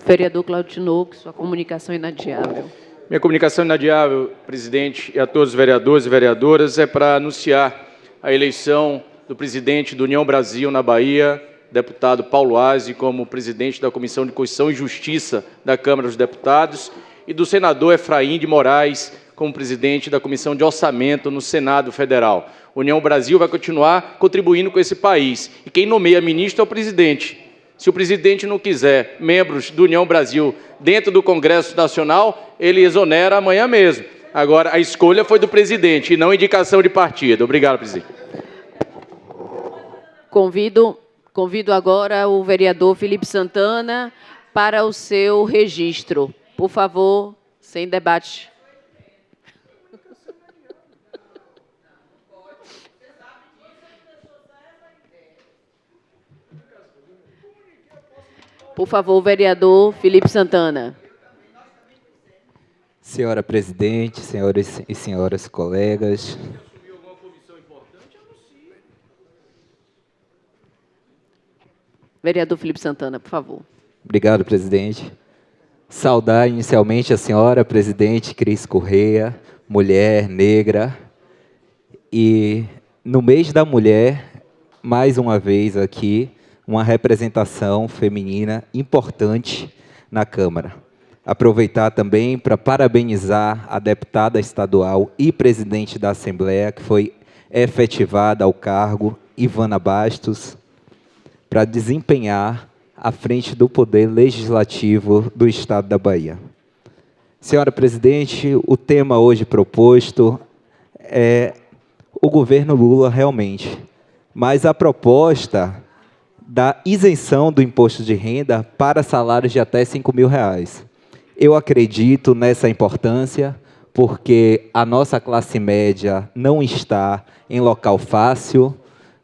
Vereador Claudio Tinoco, sua comunicação inadiável.
Minha comunicação inadiável, presidente, e a todos os vereadores e vereadoras, é para anunciar a eleição do presidente do União Brasil na Bahia, deputado Paulo Aze, como presidente da Comissão de Constituição e Justiça da Câmara dos Deputados, e do senador Efraim de Moraes, como presidente da Comissão de Orçamento no Senado Federal. União Brasil vai continuar contribuindo com esse país, e quem nomeia ministro é o presidente. Se o presidente não quiser membros do União Brasil dentro do Congresso Nacional, ele exonera amanhã mesmo. Agora, a escolha foi do presidente e não indicação de partido. Obrigado, presidente.
Convido agora o vereador Felipe Santana para o seu registro. Por favor, sem debate. Por favor, vereador Felipe Santana.
Senhora presidente, senhores e senhoras colegas.
Vereador Felipe Santana, por favor.
Obrigado, presidente. Saudar inicialmente a senhora presidente Cris Correia, mulher negra. E no mês da mulher, mais uma vez aqui, uma representação feminina importante na Câmara. Aproveitar também para parabenizar a deputada estadual e presidente da Assembleia, que foi efetivada ao cargo, Ivana Bastos, para desempenhar à frente do Poder Legislativo do Estado da Bahia. Senhora presidente, o tema hoje proposto é o governo Lula realmente, mas a proposta da isenção do imposto de renda para salários de até R$5.000. Eu acredito nessa importância, porque a nossa classe média não está em local fácil.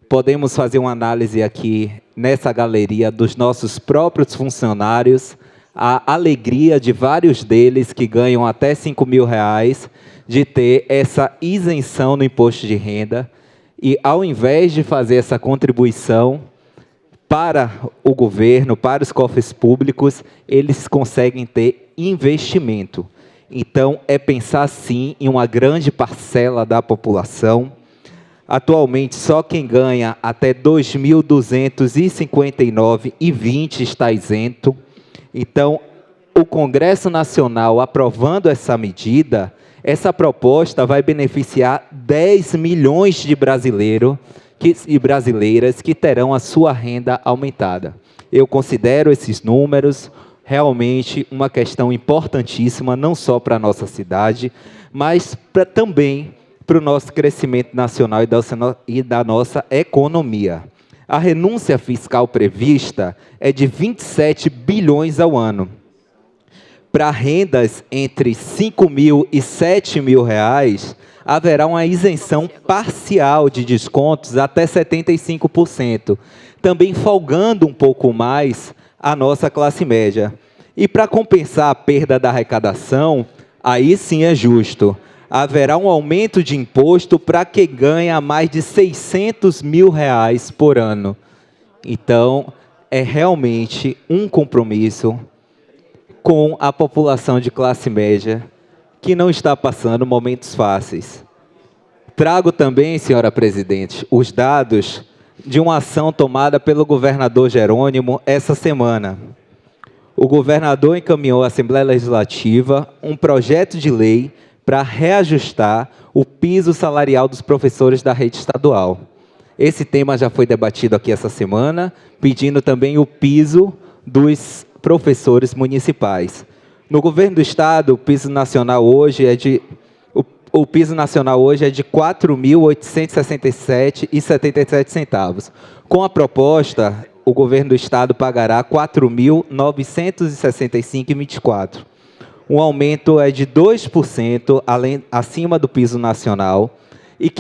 Podemos fazer uma análise aqui nessa galeria dos nossos próprios funcionários, a alegria de vários deles que ganham até R$5.000 de ter essa isenção no imposto de renda, e ao invés de fazer essa contribuição para o governo, para os cofres públicos, eles conseguem ter investimento. Então, é pensar, sim, em uma grande parcela da população. Atualmente, só quem ganha até R$ 2.259,20 está isento. Então, o Congresso Nacional, aprovando essa medida, essa proposta vai beneficiar 10 milhões de brasileiros e brasileiras que terão a sua renda aumentada. Eu considero esses números realmente uma questão importantíssima, não só para a nossa cidade, mas também para o nosso crescimento nacional e da nossa economia. A renúncia fiscal prevista é de 27 bilhões ao ano. Para rendas entre R$5.000 e R$7.000, haverá uma isenção parcial de descontos até 75%, também folgando um pouco mais a nossa classe média. E para compensar a perda da arrecadação, aí sim é justo. Haverá um aumento de imposto para quem ganha mais de R$600 mil por ano. Então, é realmente um compromisso com a população de classe média, que não está passando momentos fáceis. Trago também, senhora presidente, os dados de uma ação tomada pelo governador Jerônimo essa semana. O governador encaminhou à Assembleia Legislativa um projeto de lei para reajustar o piso salarial dos professores da rede estadual. Esse tema já foi debatido aqui essa semana, pedindo também o piso dos professores municipais. No governo do estado, o piso nacional hoje é de R$ 4.867,77. Com a proposta, o governo do estado pagará R$ 4.965,24. Um aumento é de 2% acima do piso nacional. E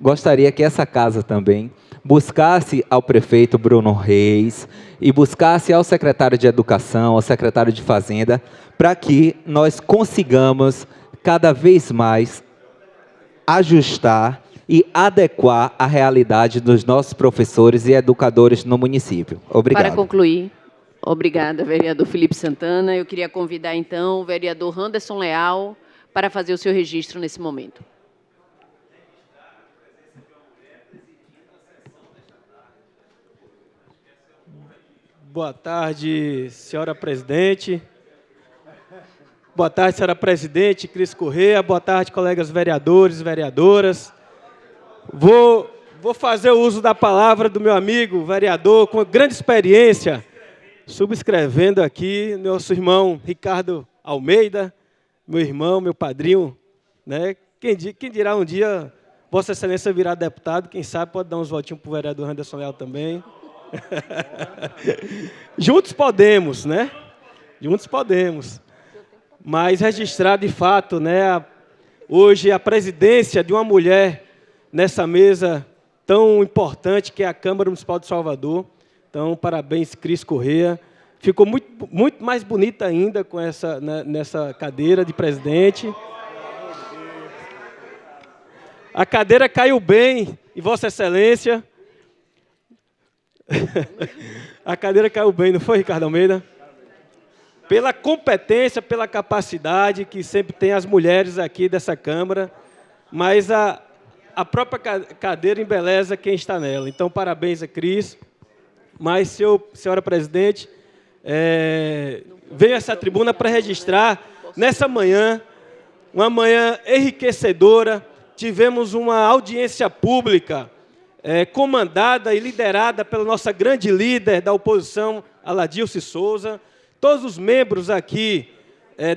gostaria que essa casa também buscasse ao prefeito Bruno Reis e buscasse ao secretário de Educação, ao secretário de Fazenda, para que nós consigamos cada vez mais ajustar e adequar a realidade dos nossos professores e educadores no município. Obrigado.
Para concluir, obrigada, vereador Felipe Santana. Eu queria convidar, então, o vereador Anderson Leal para fazer o seu registro nesse momento.
Boa tarde, senhora presidente. Boa tarde, senhora presidente, Cris Corrêa. Boa tarde, colegas vereadores e vereadoras. Vou fazer o uso da palavra do meu amigo vereador com grande experiência, subscrevendo aqui nosso irmão Ricardo Almeida, meu irmão, meu padrinho, né? Quem dirá um dia Vossa Excelência virar deputado, quem sabe pode dar uns votinhos para o vereador Anderson Leal também. Juntos podemos, né? Juntos podemos. Mas registrar de fato, né, hoje a presidência de uma mulher nessa mesa tão importante que é a Câmara Municipal de Salvador. Então, parabéns, Cris Corrêa. Ficou muito mais bonita ainda com nessa cadeira de presidente. A cadeira caiu bem, e Vossa Excelência. A cadeira caiu bem, não foi, Ricardo Almeida? Pela competência, pela capacidade que sempre tem as mulheres aqui dessa Câmara, mas a própria cadeira embeleza quem está nela. Então, parabéns a Cris. Mas, senhora presidente, venho a essa tribuna para registrar, nessa manhã, uma manhã enriquecedora, tivemos uma audiência pública comandada e liderada pela nossa grande líder da oposição, Aladilce Souza. Todos os membros aqui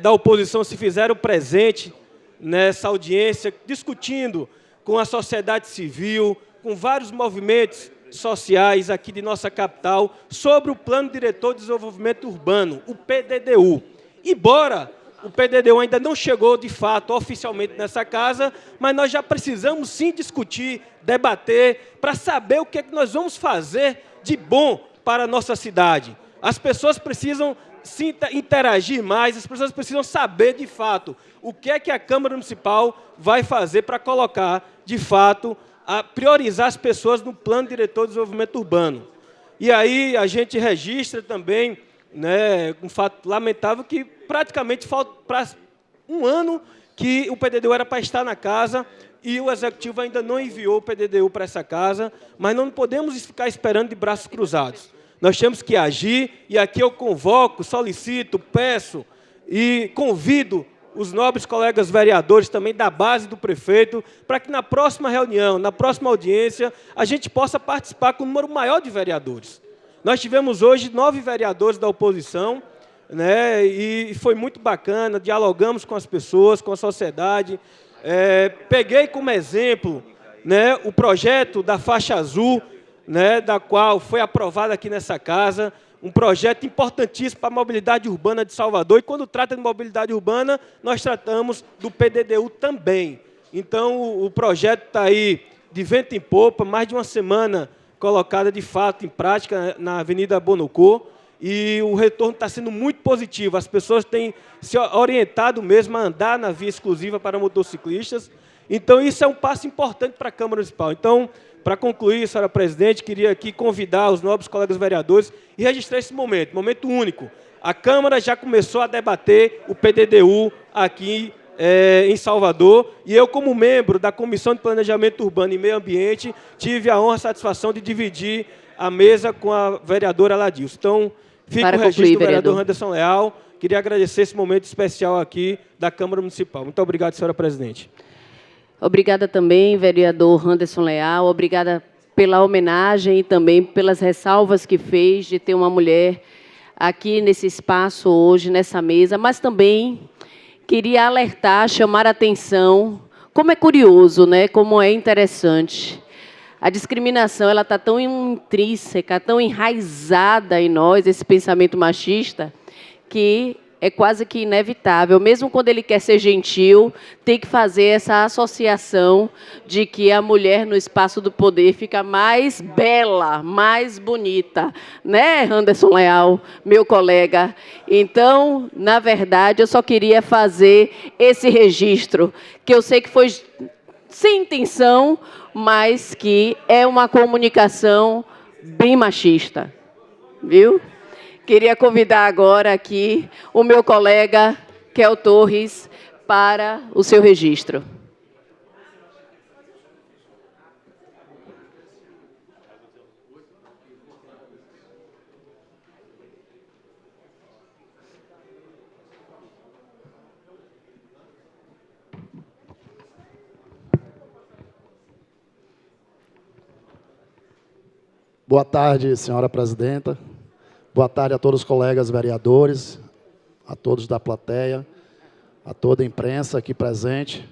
da oposição se fizeram presente nessa audiência, discutindo com a sociedade civil, com vários movimentos sociais aqui de nossa capital, sobre o Plano Diretor de Desenvolvimento Urbano, o PDDU. Embora o PDDU ainda não chegou, de fato, oficialmente nessa casa, mas nós já precisamos, sim, discutir, debater, para saber o que é que nós vamos fazer de bom para a nossa cidade. As pessoas precisam se interagir mais, as pessoas precisam saber, de fato, o que é que a Câmara Municipal vai fazer para colocar, de fato, a priorizar as pessoas no Plano Diretor de Desenvolvimento Urbano. E aí a gente registra também, né, um fato lamentável que praticamente falta para um ano que o PDDU era para estar na casa e o Executivo ainda não enviou o PDDU para essa casa, mas não podemos ficar esperando de braços cruzados. Nós temos que agir, e aqui eu convoco, solicito, peço e convido os nobres colegas vereadores também da base do prefeito, para que na próxima reunião, na próxima audiência, a gente possa participar com um número maior de vereadores. Nós tivemos hoje 9 vereadores da oposição, né, e foi muito bacana, dialogamos com as pessoas, com a sociedade. Peguei como exemplo, né, o projeto da faixa azul, né, da qual foi aprovado aqui nessa casa, um projeto importantíssimo para a mobilidade urbana de Salvador, e quando trata de mobilidade urbana, nós tratamos do PDDU também. Então, o projeto está aí de vento em popa, mais de uma semana colocada de fato em prática na Avenida Bonocô, e o retorno está sendo muito positivo. As pessoas têm se orientado mesmo a andar na via exclusiva para motociclistas. Então, isso é um passo importante para a Câmara Municipal. Então, para concluir, senhora presidente, queria aqui convidar os nobres colegas vereadores e registrar esse momento único. A Câmara já começou a debater o PDDU aqui em Salvador, e eu, como membro da Comissão de Planejamento Urbano e Meio Ambiente, tive a honra e a satisfação de dividir a mesa com a vereadora Aladilce. Então, fica o registro do vereador Anderson Leal. Queria agradecer esse momento especial aqui da Câmara Municipal. Muito obrigado, senhora presidente.
Obrigada também, vereador Anderson Leal. Obrigada pela homenagem e também pelas ressalvas que fez de ter uma mulher aqui nesse espaço hoje, nessa mesa, mas também queria alertar, chamar a atenção, como é curioso, né? Como é interessante. A discriminação ela está tão intrínseca, tão enraizada em nós, esse pensamento machista, que é quase que inevitável. Mesmo quando ele quer ser gentil, tem que fazer essa associação de que a mulher no espaço do poder fica mais bela, mais bonita. Né, Anderson Leal, meu colega? Então, na verdade, eu só queria fazer esse registro, que eu sei que foi sem intenção, mas que é uma comunicação bem machista. Viu? Queria convidar agora aqui o meu colega, Kel Torres, para o seu registro.
Boa tarde, senhora presidenta. Boa tarde a todos os colegas vereadores, a todos da plateia, a toda a imprensa aqui presente.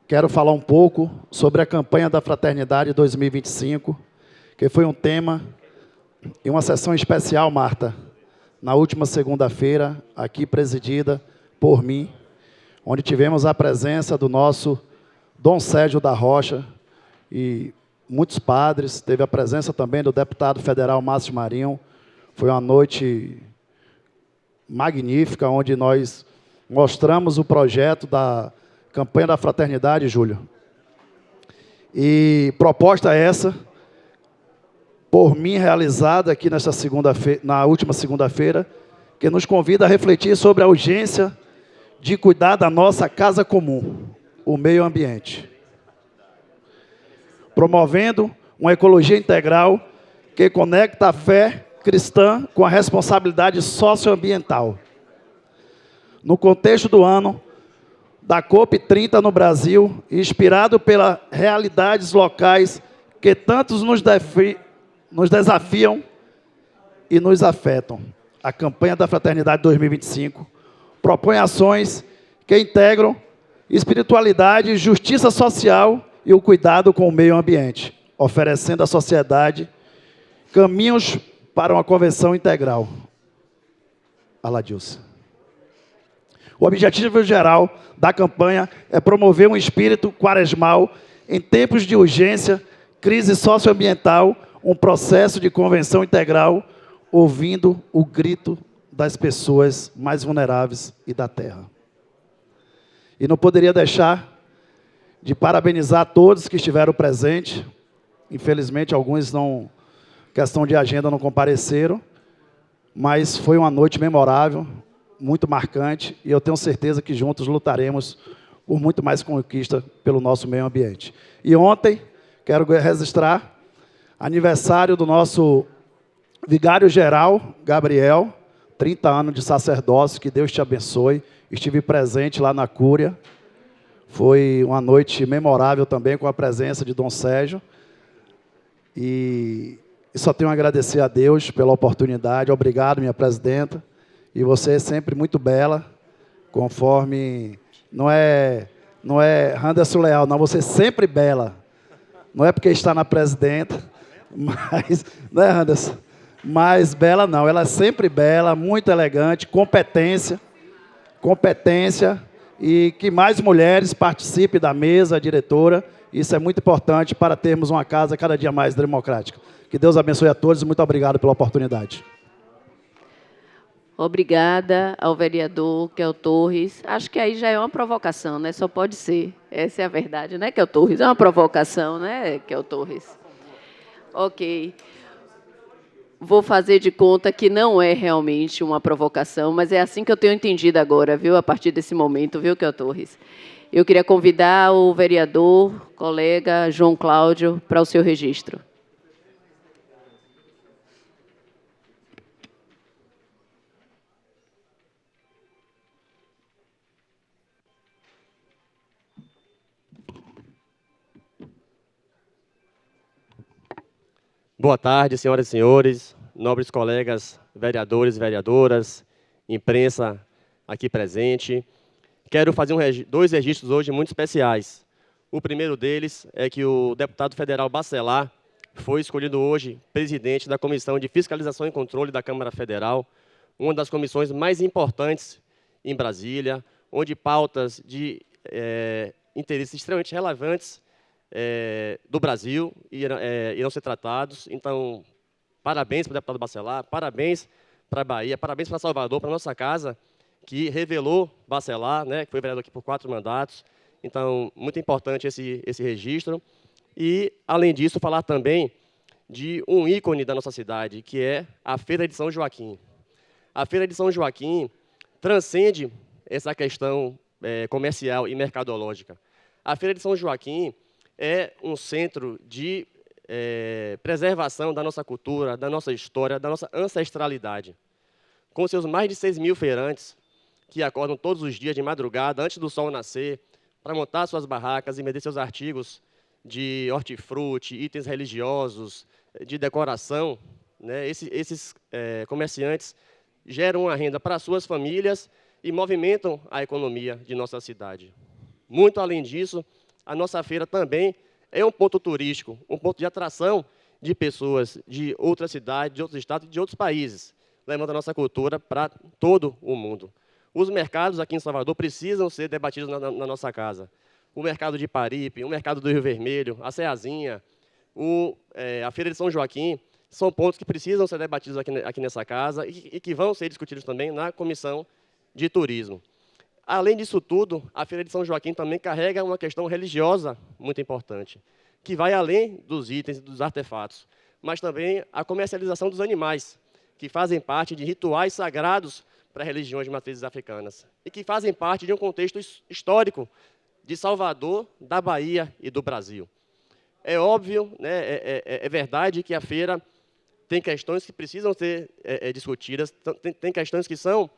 Quero falar um pouco sobre a campanha da Fraternidade 2025, que foi um tema e uma sessão especial, Marta, na última segunda-feira, aqui presidida por mim, onde tivemos a presença do nosso Dom Sérgio da Rocha e muitos padres, teve a presença também do deputado federal Márcio Marinho. Foi uma noite magnífica, onde nós mostramos o projeto da campanha da Fraternidade, Júlio. E proposta essa, por mim, realizada aqui nesta segunda-feira, na última segunda-feira, que nos convida a refletir sobre a urgência de cuidar da nossa casa comum, o meio ambiente, promovendo uma ecologia integral que conecta a fé cristã com a responsabilidade socioambiental. No contexto do ano da COP30 no Brasil, inspirado pelas realidades locais que tantos nos desafiam e nos afetam, a campanha da Fraternidade 2025 propõe ações que integram espiritualidade, justiça social e o cuidado com o meio ambiente, oferecendo à sociedade caminhos para uma convenção integral. Aladilson. O objetivo geral da campanha é promover um espírito quaresmal em tempos de urgência, crise socioambiental, um processo de convenção integral, ouvindo o grito das pessoas mais vulneráveis e da terra. E não poderia deixar de parabenizar todos que estiveram presentes. Infelizmente, alguns não, questão de agenda, não compareceram, mas foi uma noite memorável, muito marcante, e eu tenho certeza que juntos lutaremos por muito mais conquista pelo nosso meio ambiente. E ontem, quero registrar aniversário do nosso vigário-geral, Gabriel, 30 anos de sacerdócio, que Deus te abençoe. Estive presente lá na Cúria. Foi uma noite memorável também, com a presença de Dom Sérgio. E só tenho a agradecer a Deus pela oportunidade. Obrigado, minha presidenta. E você é sempre muito bela, conforme... Não é Anderson Leal, não. Você é sempre bela. Não é porque está na presidenta, mas... Não é, Anderson? Mas bela não. Ela é sempre bela, muito elegante, competência, e que mais mulheres participem da mesa diretora. Isso é muito importante para termos uma casa cada dia mais democrática. Que Deus abençoe a todos e muito obrigado pela oportunidade.
Obrigada ao vereador Kel Torres. Acho que aí já é uma provocação, né? Só pode ser. Essa é a verdade, né, Kel Torres? É uma provocação, né, Kel Torres? Ok. Vou fazer de conta que não é realmente uma provocação, mas é assim que eu tenho entendido agora, viu? A partir desse momento, viu, Kel Torres? Eu queria convidar o vereador, colega João Cláudio, para o seu registro.
Boa tarde, senhoras e senhores, nobres colegas vereadores e vereadoras, imprensa aqui presente. Quero fazer dois registros hoje muito especiais. O primeiro deles é que o deputado federal Bacelar foi escolhido hoje presidente da Comissão de Fiscalização e Controle da Câmara Federal, uma das comissões mais importantes em Brasília, onde pautas de interesses extremamente relevantes do Brasil irão ser tratados. Então, parabéns para o deputado Bacelar, parabéns para a Bahia, parabéns para Salvador, para a nossa casa, que revelou Bacelar, né, que foi vereador aqui por 4 mandatos. Então, muito importante esse registro. E, além disso, falar também de um ícone da nossa cidade, que é a Feira de São Joaquim. A Feira de São Joaquim transcende essa questão comercial e mercadológica. A Feira de São Joaquim é um centro de preservação da nossa cultura, da nossa história, da nossa ancestralidade. Com seus mais de 6.000 feirantes, que acordam todos os dias de madrugada, antes do sol nascer, para montar suas barracas e vender seus artigos de hortifruti, itens religiosos, de decoração, né? Esses comerciantes geram uma renda para suas famílias e movimentam a economia de nossa cidade. Muito além disso, a nossa feira também é um ponto turístico, um ponto de atração de pessoas de outras cidades, de outros estados e de outros países, levando a nossa cultura para todo o mundo. Os mercados aqui em Salvador precisam ser debatidos na nossa casa. O mercado de Paripe, o mercado do Rio Vermelho, a Ceazinha, a Feira de São Joaquim, são pontos que precisam ser debatidos aqui nessa casa e que vão ser discutidos também na Comissão de Turismo. Além disso tudo, a Feira de São Joaquim também carrega uma questão religiosa muito importante, que vai além dos itens e dos artefatos, mas também a comercialização dos animais, que fazem parte de rituais sagrados para religiões de matrizes africanas e que fazem parte de um contexto histórico de Salvador, da Bahia e do Brasil. É óbvio, né, é verdade que a feira tem questões que precisam ser discutidas, tem questões que são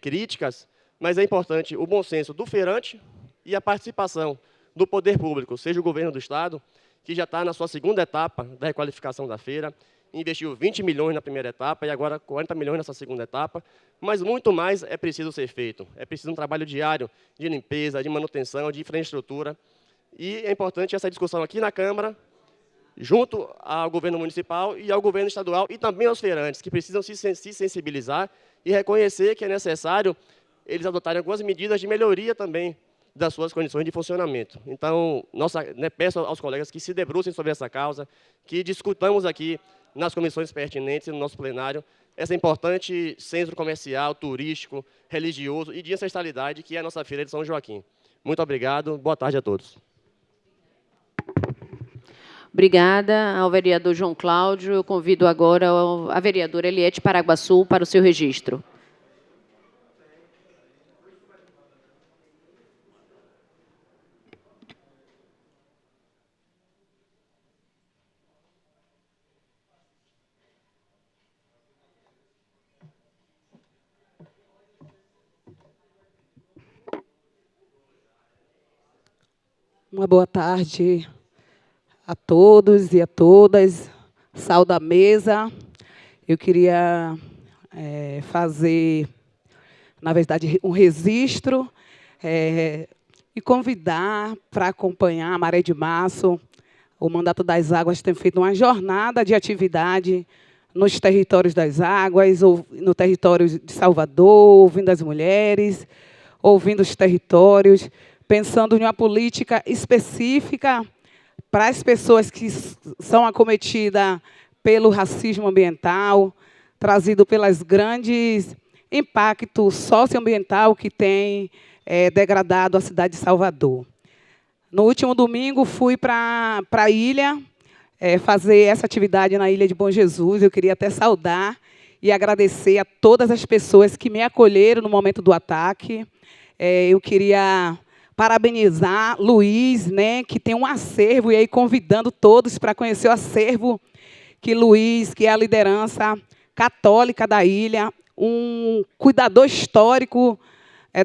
críticas, mas é importante o bom senso do feirante e a participação do poder público, seja o governo do Estado, que já está na sua segunda etapa da requalificação da feira, investiu 20 milhões na primeira etapa e agora 40 milhões nessa segunda etapa, mas muito mais é preciso ser feito. É preciso um trabalho diário de limpeza, de manutenção, de infraestrutura. E é importante essa discussão aqui na Câmara, junto ao governo municipal e ao governo estadual e também aos feirantes, que precisam se sensibilizar e reconhecer que é necessário eles adotarem algumas medidas de melhoria também das suas condições de funcionamento. Então, peço aos colegas que se debrucem sobre essa causa, que discutamos aqui nas comissões pertinentes e no nosso plenário esse importante centro comercial, turístico, religioso e de ancestralidade que é a nossa Feira de São Joaquim. Muito obrigado, boa tarde a todos.
Obrigada ao vereador João Cláudio. Eu convido agora a vereadora Eliete Paraguaçu para o seu registro.
Uma boa tarde a todos e a todas. Saúdo a mesa. Eu queria fazer, na verdade, um registro e convidar para acompanhar a Maré de Março. O Mandato das Águas tem feito uma jornada de atividade nos territórios das águas, no território de Salvador, ouvindo as mulheres, ouvindo os territórios, pensando em uma política específica para as pessoas que são acometidas pelo racismo ambiental, trazido pelos grandes impactos socioambiental que tem degradado a cidade de Salvador. No último domingo, fui para a ilha, fazer essa atividade na Ilha de Bom Jesus. Eu queria até saudar e agradecer a todas as pessoas que me acolheram no momento do ataque. Eu queria parabenizar Luiz, né, que tem um acervo, e aí convidando todos para conhecer o acervo que Luiz, que é a liderança católica da ilha, um cuidador histórico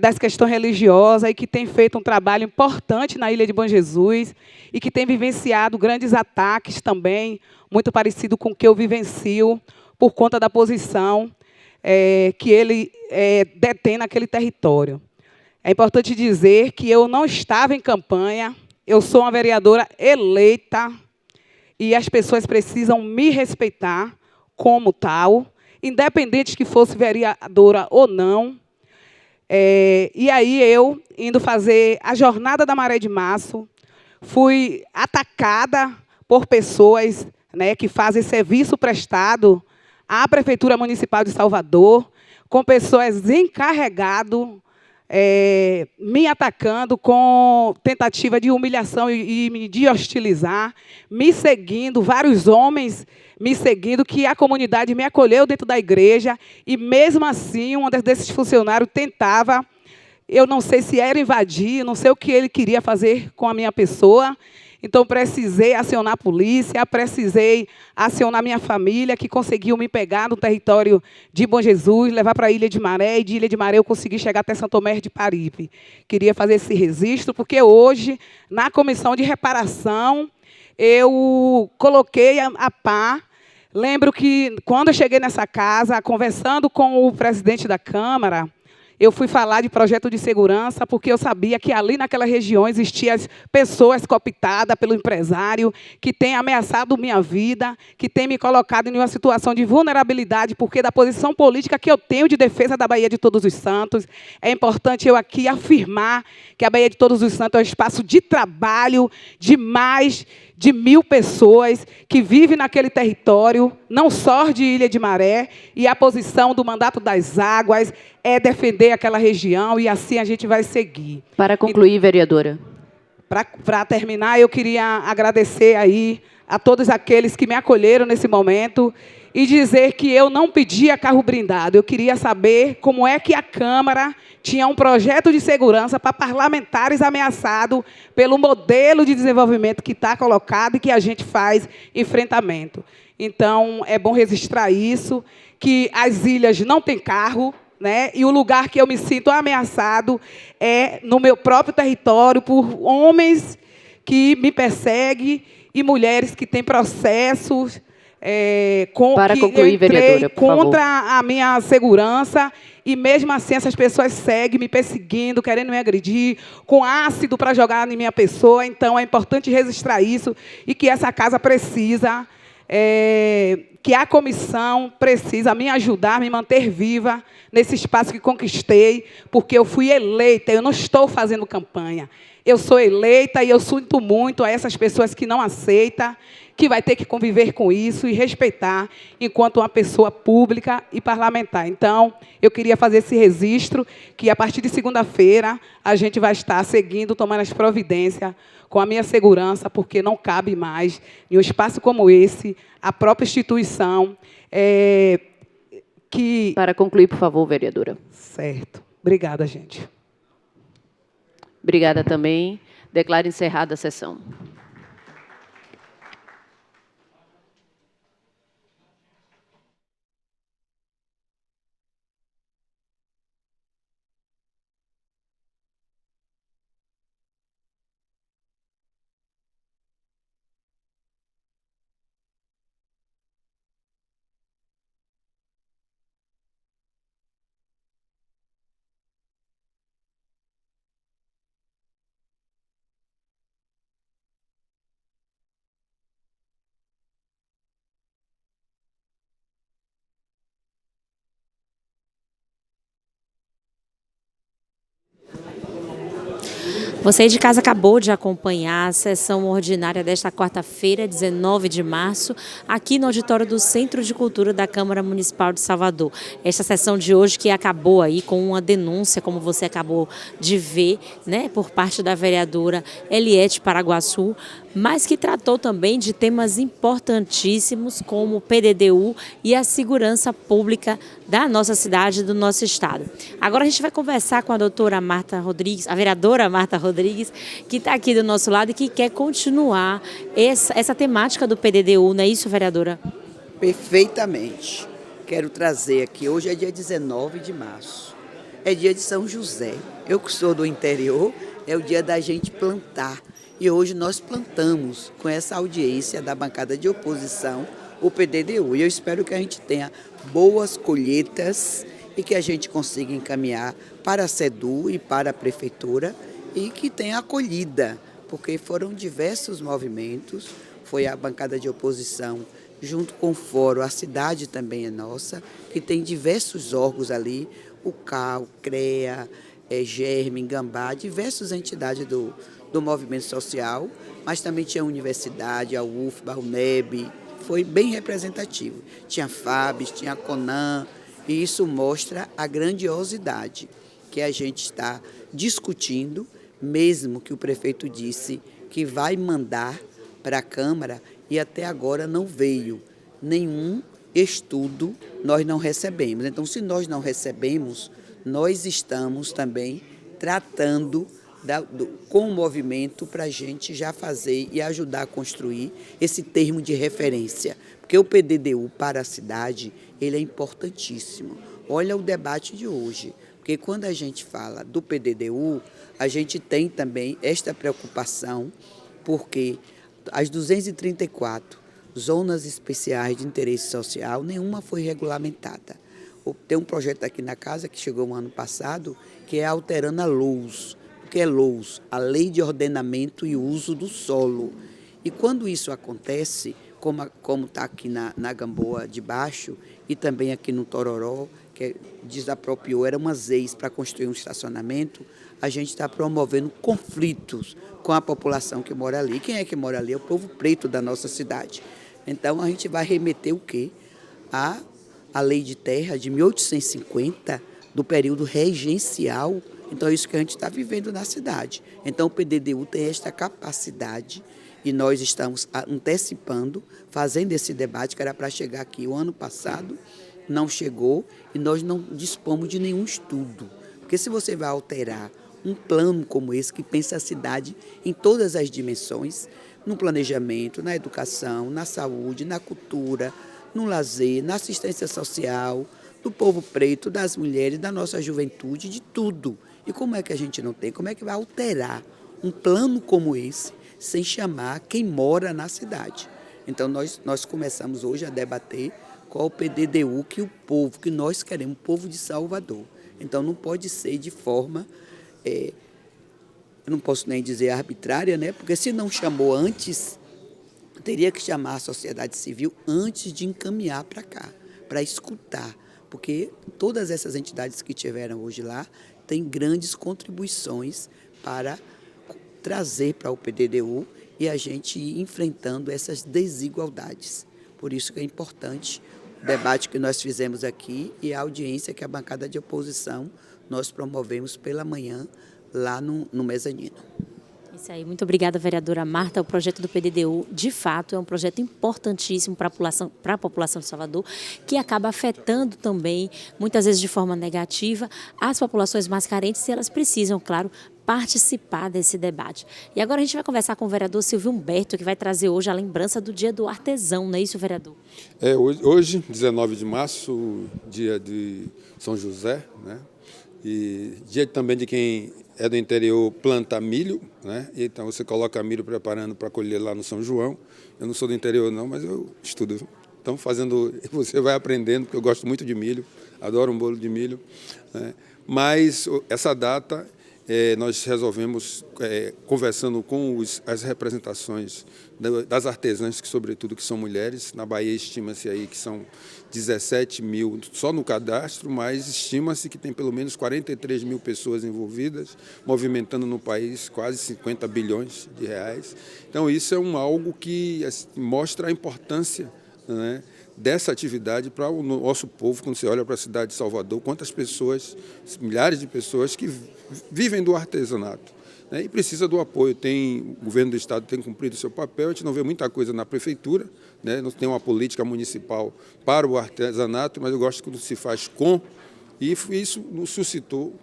das questões religiosas e que tem feito um trabalho importante na Ilha de Bom Jesus e que tem vivenciado grandes ataques também, muito parecido com o que eu vivencio, por conta da posição que ele detém naquele território. É importante dizer que eu não estava em campanha, eu sou uma vereadora eleita e as pessoas precisam me respeitar como tal, independente que fosse vereadora ou não. E aí eu, indo fazer a Jornada da Maré de Março, fui atacada por pessoas, né, que fazem serviço prestado à Prefeitura Municipal de Salvador, com pessoas encarregadas, me atacando com tentativa de humilhação e de hostilizar, me seguindo, vários homens me seguindo, que a comunidade me acolheu dentro da igreja, e mesmo assim, um desses funcionários tentava, eu não sei se era invadir, não sei o que ele queria fazer com a minha pessoa. Então, precisei acionar a polícia, precisei acionar minha família, que conseguiu me pegar no território de Bom Jesus, levar para a Ilha de Maré, e de Ilha de Maré eu consegui chegar até Santo Tomé de Paripe. Queria fazer esse registro, porque hoje, na comissão de reparação, eu coloquei a pá. Lembro que, quando eu cheguei nessa casa, conversando com o presidente da Câmara, eu fui falar de projeto de segurança, porque eu sabia que ali naquela região existiam pessoas cooptadas pelo empresário, que tem ameaçado minha vida, que tem me colocado em uma situação de vulnerabilidade, porque da posição política que eu tenho de defesa da Baía de Todos os Santos. É importante eu aqui afirmar que a Baía de Todos os Santos é um espaço de trabalho de mais de 1.000 pessoas que vivem naquele território, não só de Ilha de Maré, e a posição do mandato das águas é defender aquela região, e assim a gente vai seguir.
Para concluir, vereadora.
Para terminar, eu queria agradecer aí a todos aqueles que me acolheram nesse momento e dizer que eu não pedia carro blindado. Eu queria saber como é que a Câmara tinha um projeto de segurança para parlamentares ameaçados pelo modelo de desenvolvimento que está colocado e que a gente faz enfrentamento. Então, é bom registrar isso, que as ilhas não têm carro, né? E o lugar que eu me sinto ameaçado é no meu próprio território, por homens que me perseguem e mulheres que têm processos
para concluir, vereadora, por
contra
favor.
A minha segurança, e mesmo assim essas pessoas seguem me perseguindo, querendo me agredir, com ácido para jogar na minha pessoa. Então, é importante registrar isso, e que essa casa precisa, que a comissão precisa me ajudar, me manter viva nesse espaço que conquistei, porque eu fui eleita, eu não estou fazendo campanha. Eu sou eleita e eu sinto muito a essas pessoas que não aceitam, que vai ter que conviver com isso e respeitar enquanto uma pessoa pública e parlamentar. Então, eu queria fazer esse registro, que a partir de segunda-feira a gente vai estar seguindo, tomando as providências com a minha segurança, porque não cabe mais, em um espaço como esse, a própria instituição que...
Para concluir, por favor, vereadora.
Certo. Obrigada, gente.
Obrigada também. Declaro encerrada a sessão.
Você de casa acabou de acompanhar a sessão ordinária desta quarta-feira, 19 de março, aqui no auditório do Centro de Cultura da Câmara Municipal de Salvador. Esta sessão de hoje que acabou aí com uma denúncia, como você acabou de ver, né, por parte da vereadora Eliette Paraguaçu, mas que tratou também de temas importantíssimos como o PDDU e a segurança pública da nossa cidade e do nosso estado. Agora a gente vai conversar com a doutora Marta Rodrigues, a vereadora Marta Rodrigues, que está aqui do nosso lado e que quer continuar essa temática do PDDU, não é isso, vereadora?
Perfeitamente. Quero trazer aqui, hoje é dia 19 de março,
é dia de São José. Eu que sou do interior, é o dia da gente plantar. E hoje nós plantamos com essa audiência da bancada de oposição, o PDDU. E eu espero que a gente tenha boas colheitas e que a gente consiga encaminhar para a SEDU e para a Prefeitura e que tenha acolhida, porque foram diversos movimentos, foi a bancada de oposição junto com o Fórum, a cidade também é nossa, que tem diversos órgãos ali, o CAU, o CREA, GERM, Gambá, diversas entidades do movimento social, mas também tinha a universidade, a UFBA, a UNEB, foi bem representativo. Tinha FABES, tinha a CONAN, e isso mostra a grandiosidade que a gente está discutindo, mesmo que o prefeito disse que vai mandar para a Câmara e até agora não veio nenhum estudo, nós não recebemos. Então, se nós não recebemos, nós estamos também tratando com o movimento para a gente já fazer e ajudar a construir esse termo de referência. Porque o PDDU para a cidade, ele é importantíssimo. Olha o debate de hoje, porque quando a gente fala do PDDU, a gente tem também esta preocupação, porque as 234 zonas especiais de interesse social, nenhuma foi regulamentada. Tem um projeto aqui na casa que chegou no ano passado, que é alterando a LOUS. O que é LOUS? A Lei de Ordenamento e Uso do Solo. E quando isso acontece, como está aqui na Gamboa de Baixo e também aqui no Tororó, que desapropriou, eram umas ex para construir um estacionamento, a gente está promovendo conflitos com a população que mora ali. Quem é que mora ali? É o povo preto da nossa cidade. Então, a gente vai remeter o quê? A Lei de Terra de 1850, do período regencial. Então, é isso que a gente está vivendo na cidade. Então, o PDDU tem esta capacidade e nós estamos antecipando, fazendo esse debate que era para chegar aqui o ano passado, não chegou e nós não dispomos de nenhum estudo. Porque se você vai alterar um plano como esse, que pensa a cidade em todas as dimensões, no planejamento, na educação, na saúde, na cultura, no lazer, na assistência social, do povo preto, das mulheres, da nossa juventude, de tudo. E como é que a gente não tem? Como é que vai alterar um plano como esse sem chamar quem mora na cidade? Então, nós começamos hoje a debater qual o PDDU que o povo, que nós queremos, o povo de Salvador. Então, não pode ser de forma, eu não posso nem dizer arbitrária, né? Porque se não chamou antes, teria que chamar a sociedade civil antes de encaminhar para cá, para escutar. Porque todas essas entidades que tiveram hoje lá têm grandes contribuições para trazer para o PDDU e a gente ir enfrentando essas desigualdades. Por isso que é importante o debate que nós fizemos aqui e a audiência que a bancada de oposição nós promovemos pela manhã lá no mezanino.
Isso aí, muito obrigada, vereadora Marta. O projeto do PDDU, de fato, é um projeto importantíssimo para a população de Salvador, que acaba afetando também, muitas vezes de forma negativa, as populações mais carentes, e elas precisam, claro, participar desse debate. E agora a gente vai conversar com o vereador Silvio Humberto, que vai trazer hoje a lembrança do Dia do Artesão, não é isso, vereador?
Hoje, 19 de março, dia de São José, né? E dia também de quem é do interior planta milho, né? Então você coloca milho preparando para colher lá no São João. Eu não sou do interior não, mas eu estudo. Então você vai aprendendo, porque eu gosto muito de milho, adoro um bolo de milho, né? Mas essa data nós resolvemos, conversando com as representações das artesãs, que sobretudo que são mulheres. Na Bahia estima-se aí que são 17 mil só no cadastro, mas estima-se que tem pelo menos 43 mil pessoas envolvidas, movimentando no país quase 50 bilhões de reais. Então isso é algo que mostra a importância, né, dessa atividade para o nosso povo. Quando você olha para a cidade de Salvador, quantas pessoas, milhares de pessoas que vivem do artesanato, né, e precisa do apoio. O governo do estado tem cumprido o seu papel, a gente não vê muita coisa na prefeitura, né, não tem uma política municipal para o artesanato, mas eu gosto quando se faz e isso nos suscitou.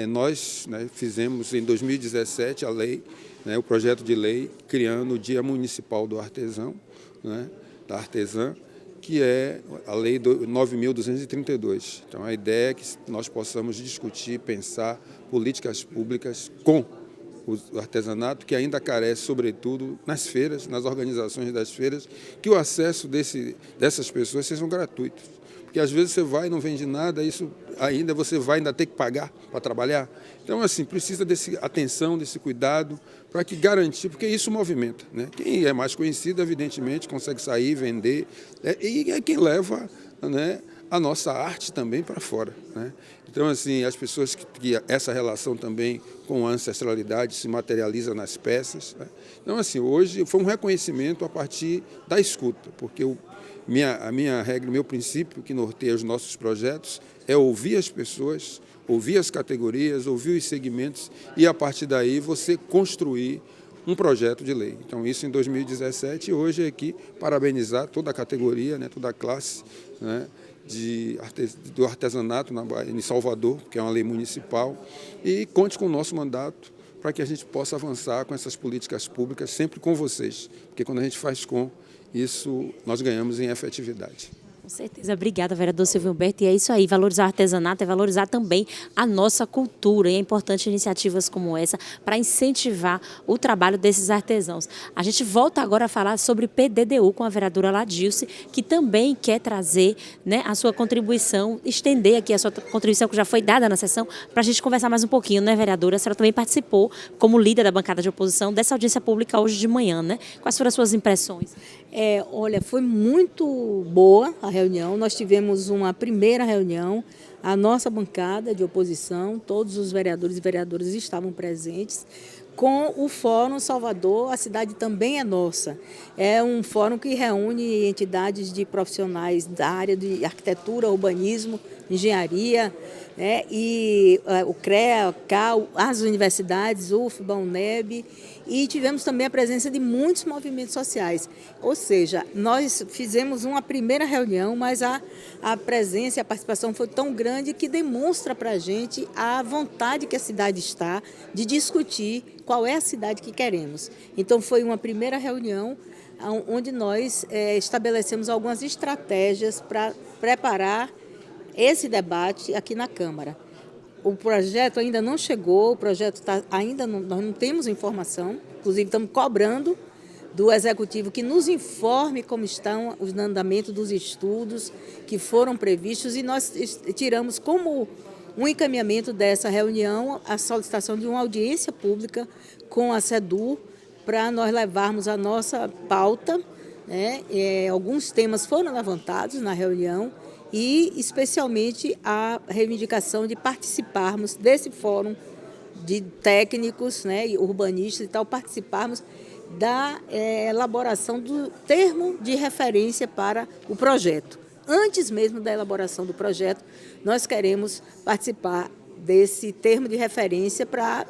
Nós, né, fizemos em 2017 a lei, né, o projeto de lei criando o Dia Municipal do Artesão, né, da artesã, que é a Lei 9.232. Então, a ideia é que nós possamos discutir, pensar políticas públicas com o artesanato, que ainda carece, sobretudo, nas feiras, nas organizações das feiras, que o acesso dessas pessoas sejam gratuitos. Porque, às vezes, você vai e não vende nada, isso ainda você vai ainda ter que pagar para trabalhar. Então, assim, precisa dessa atenção, desse cuidado, para que garantir, porque isso movimenta, né? Quem é mais conhecido, evidentemente, consegue sair, vender, e é quem leva, né, a nossa arte também para fora, né? Então, assim, as pessoas que essa relação também com a ancestralidade se materializa nas peças, né? Então, assim, hoje foi um reconhecimento a partir da escuta, porque a minha regra, o meu princípio que norteia os nossos projetos é ouvir as pessoas, ouvir as categorias, ouvir os segmentos e, a partir daí, você construir um projeto de lei. Então, isso em 2017, e hoje aqui parabenizar toda a categoria, né, toda a classe, né, do artesanato em Salvador, que é uma lei municipal, e conte com o nosso mandato para que a gente possa avançar com essas políticas públicas, sempre com vocês, porque quando a gente faz com isso, nós ganhamos em efetividade.
Com certeza. Obrigada, vereador Silvio Humberto. E é isso aí, valorizar o artesanato é valorizar também a nossa cultura. E é importante iniciativas como essa para incentivar o trabalho desses artesãos. A gente volta agora a falar sobre PDDU com a vereadora Ladilce, que também quer trazer, né, a sua contribuição, estender aqui a sua contribuição que já foi dada na sessão, para a gente conversar mais um pouquinho, né, vereadora? A senhora também participou, como líder da bancada de oposição, dessa audiência pública hoje de manhã, né? Quais foram as suas impressões?
Olha, foi muito boa a reunião. Nós tivemos uma primeira reunião, a nossa bancada de oposição, todos os vereadores e vereadoras estavam presentes, com o Fórum Salvador, a cidade também é nossa. É um fórum que reúne entidades de profissionais da área de arquitetura, urbanismo, engenharia, né, e o CREA, o CAU, as universidades, UFBA, UNEB, e tivemos também a presença de muitos movimentos sociais. Ou seja, nós fizemos uma primeira reunião, mas a presença e a participação foi tão grande que demonstra para a gente a vontade que a cidade está de discutir qual é a cidade que queremos. Então, foi uma primeira reunião onde nós estabelecemos algumas estratégias para preparar esse debate aqui na Câmara. O projeto ainda não chegou, o projeto nós não temos informação, inclusive estamos cobrando do Executivo que nos informe como estão os andamentos dos estudos que foram previstos, e nós tiramos como um encaminhamento dessa reunião a solicitação de uma audiência pública com a SEDU para nós levarmos a nossa pauta, né? Alguns temas foram levantados na reunião, e especialmente a reivindicação de participarmos desse fórum de técnicos, né, urbanistas e tal, participarmos da elaboração do termo de referência para o projeto. Antes mesmo da elaboração do projeto, nós queremos participar desse termo de referência para...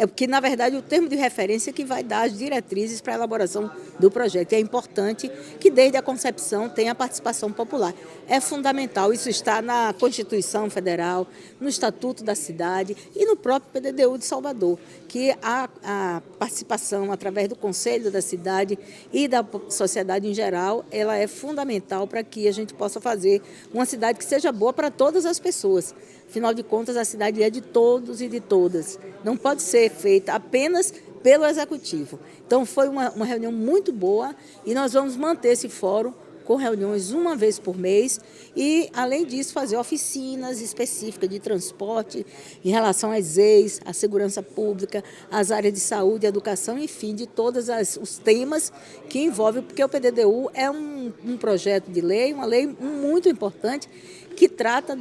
porque, na verdade, o termo de referência que vai dar as diretrizes para a elaboração do projeto. E é importante que, desde a concepção, tenha a participação popular. É fundamental, isso está na Constituição Federal, no Estatuto da Cidade e no próprio PDDU de Salvador, que a participação através do Conselho da Cidade e da sociedade em geral, ela é fundamental para que a gente possa fazer uma cidade que seja boa para todas as pessoas. Afinal de contas, a cidade é de todos e de todas. Não pode ser feita apenas pelo Executivo. Então, foi uma reunião muito boa e nós vamos manter esse fórum com reuniões uma vez por mês e, além disso, fazer oficinas específicas de transporte em relação às EIs, à segurança pública, às áreas de saúde, educação, enfim, de todos os temas que envolvem, porque o PDDU é um projeto de lei, uma lei muito importante que trata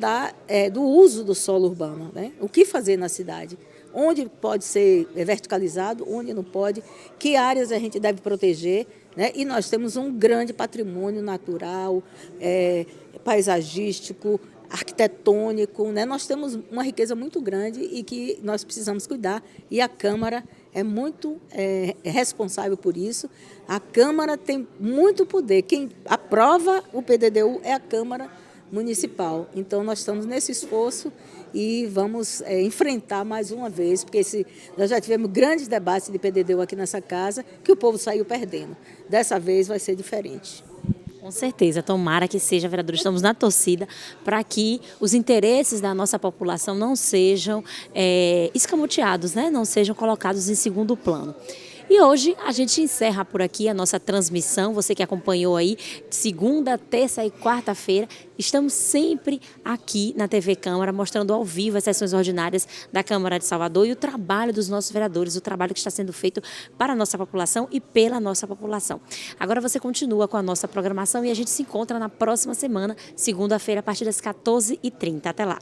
do uso do solo urbano, né? O que fazer na cidade, onde pode ser verticalizado, onde não pode, que áreas a gente deve proteger, né? E nós temos um grande patrimônio natural, paisagístico, arquitetônico, né? Nós temos uma riqueza muito grande e que nós precisamos cuidar, e a Câmara é muito responsável por isso. A Câmara tem muito poder, quem aprova o PDDU é a Câmara Municipal. Então, nós estamos nesse esforço e vamos enfrentar mais uma vez, porque nós já tivemos grandes debates de PDDU aqui nessa casa, que o povo saiu perdendo. Dessa vez vai ser diferente.
Com certeza, tomara que seja, vereador. Estamos na torcida para que os interesses da nossa população não sejam escamoteados, né? Não sejam colocados em segundo plano. E hoje a gente encerra por aqui a nossa transmissão. Você que acompanhou aí, segunda, terça e quarta-feira, estamos sempre aqui na TV Câmara, mostrando ao vivo as sessões ordinárias da Câmara de Salvador e o trabalho dos nossos vereadores, o trabalho que está sendo feito para a nossa população e pela nossa população. Agora você continua com a nossa programação e a gente se encontra na próxima semana, segunda-feira, a partir das 14h30. Até lá.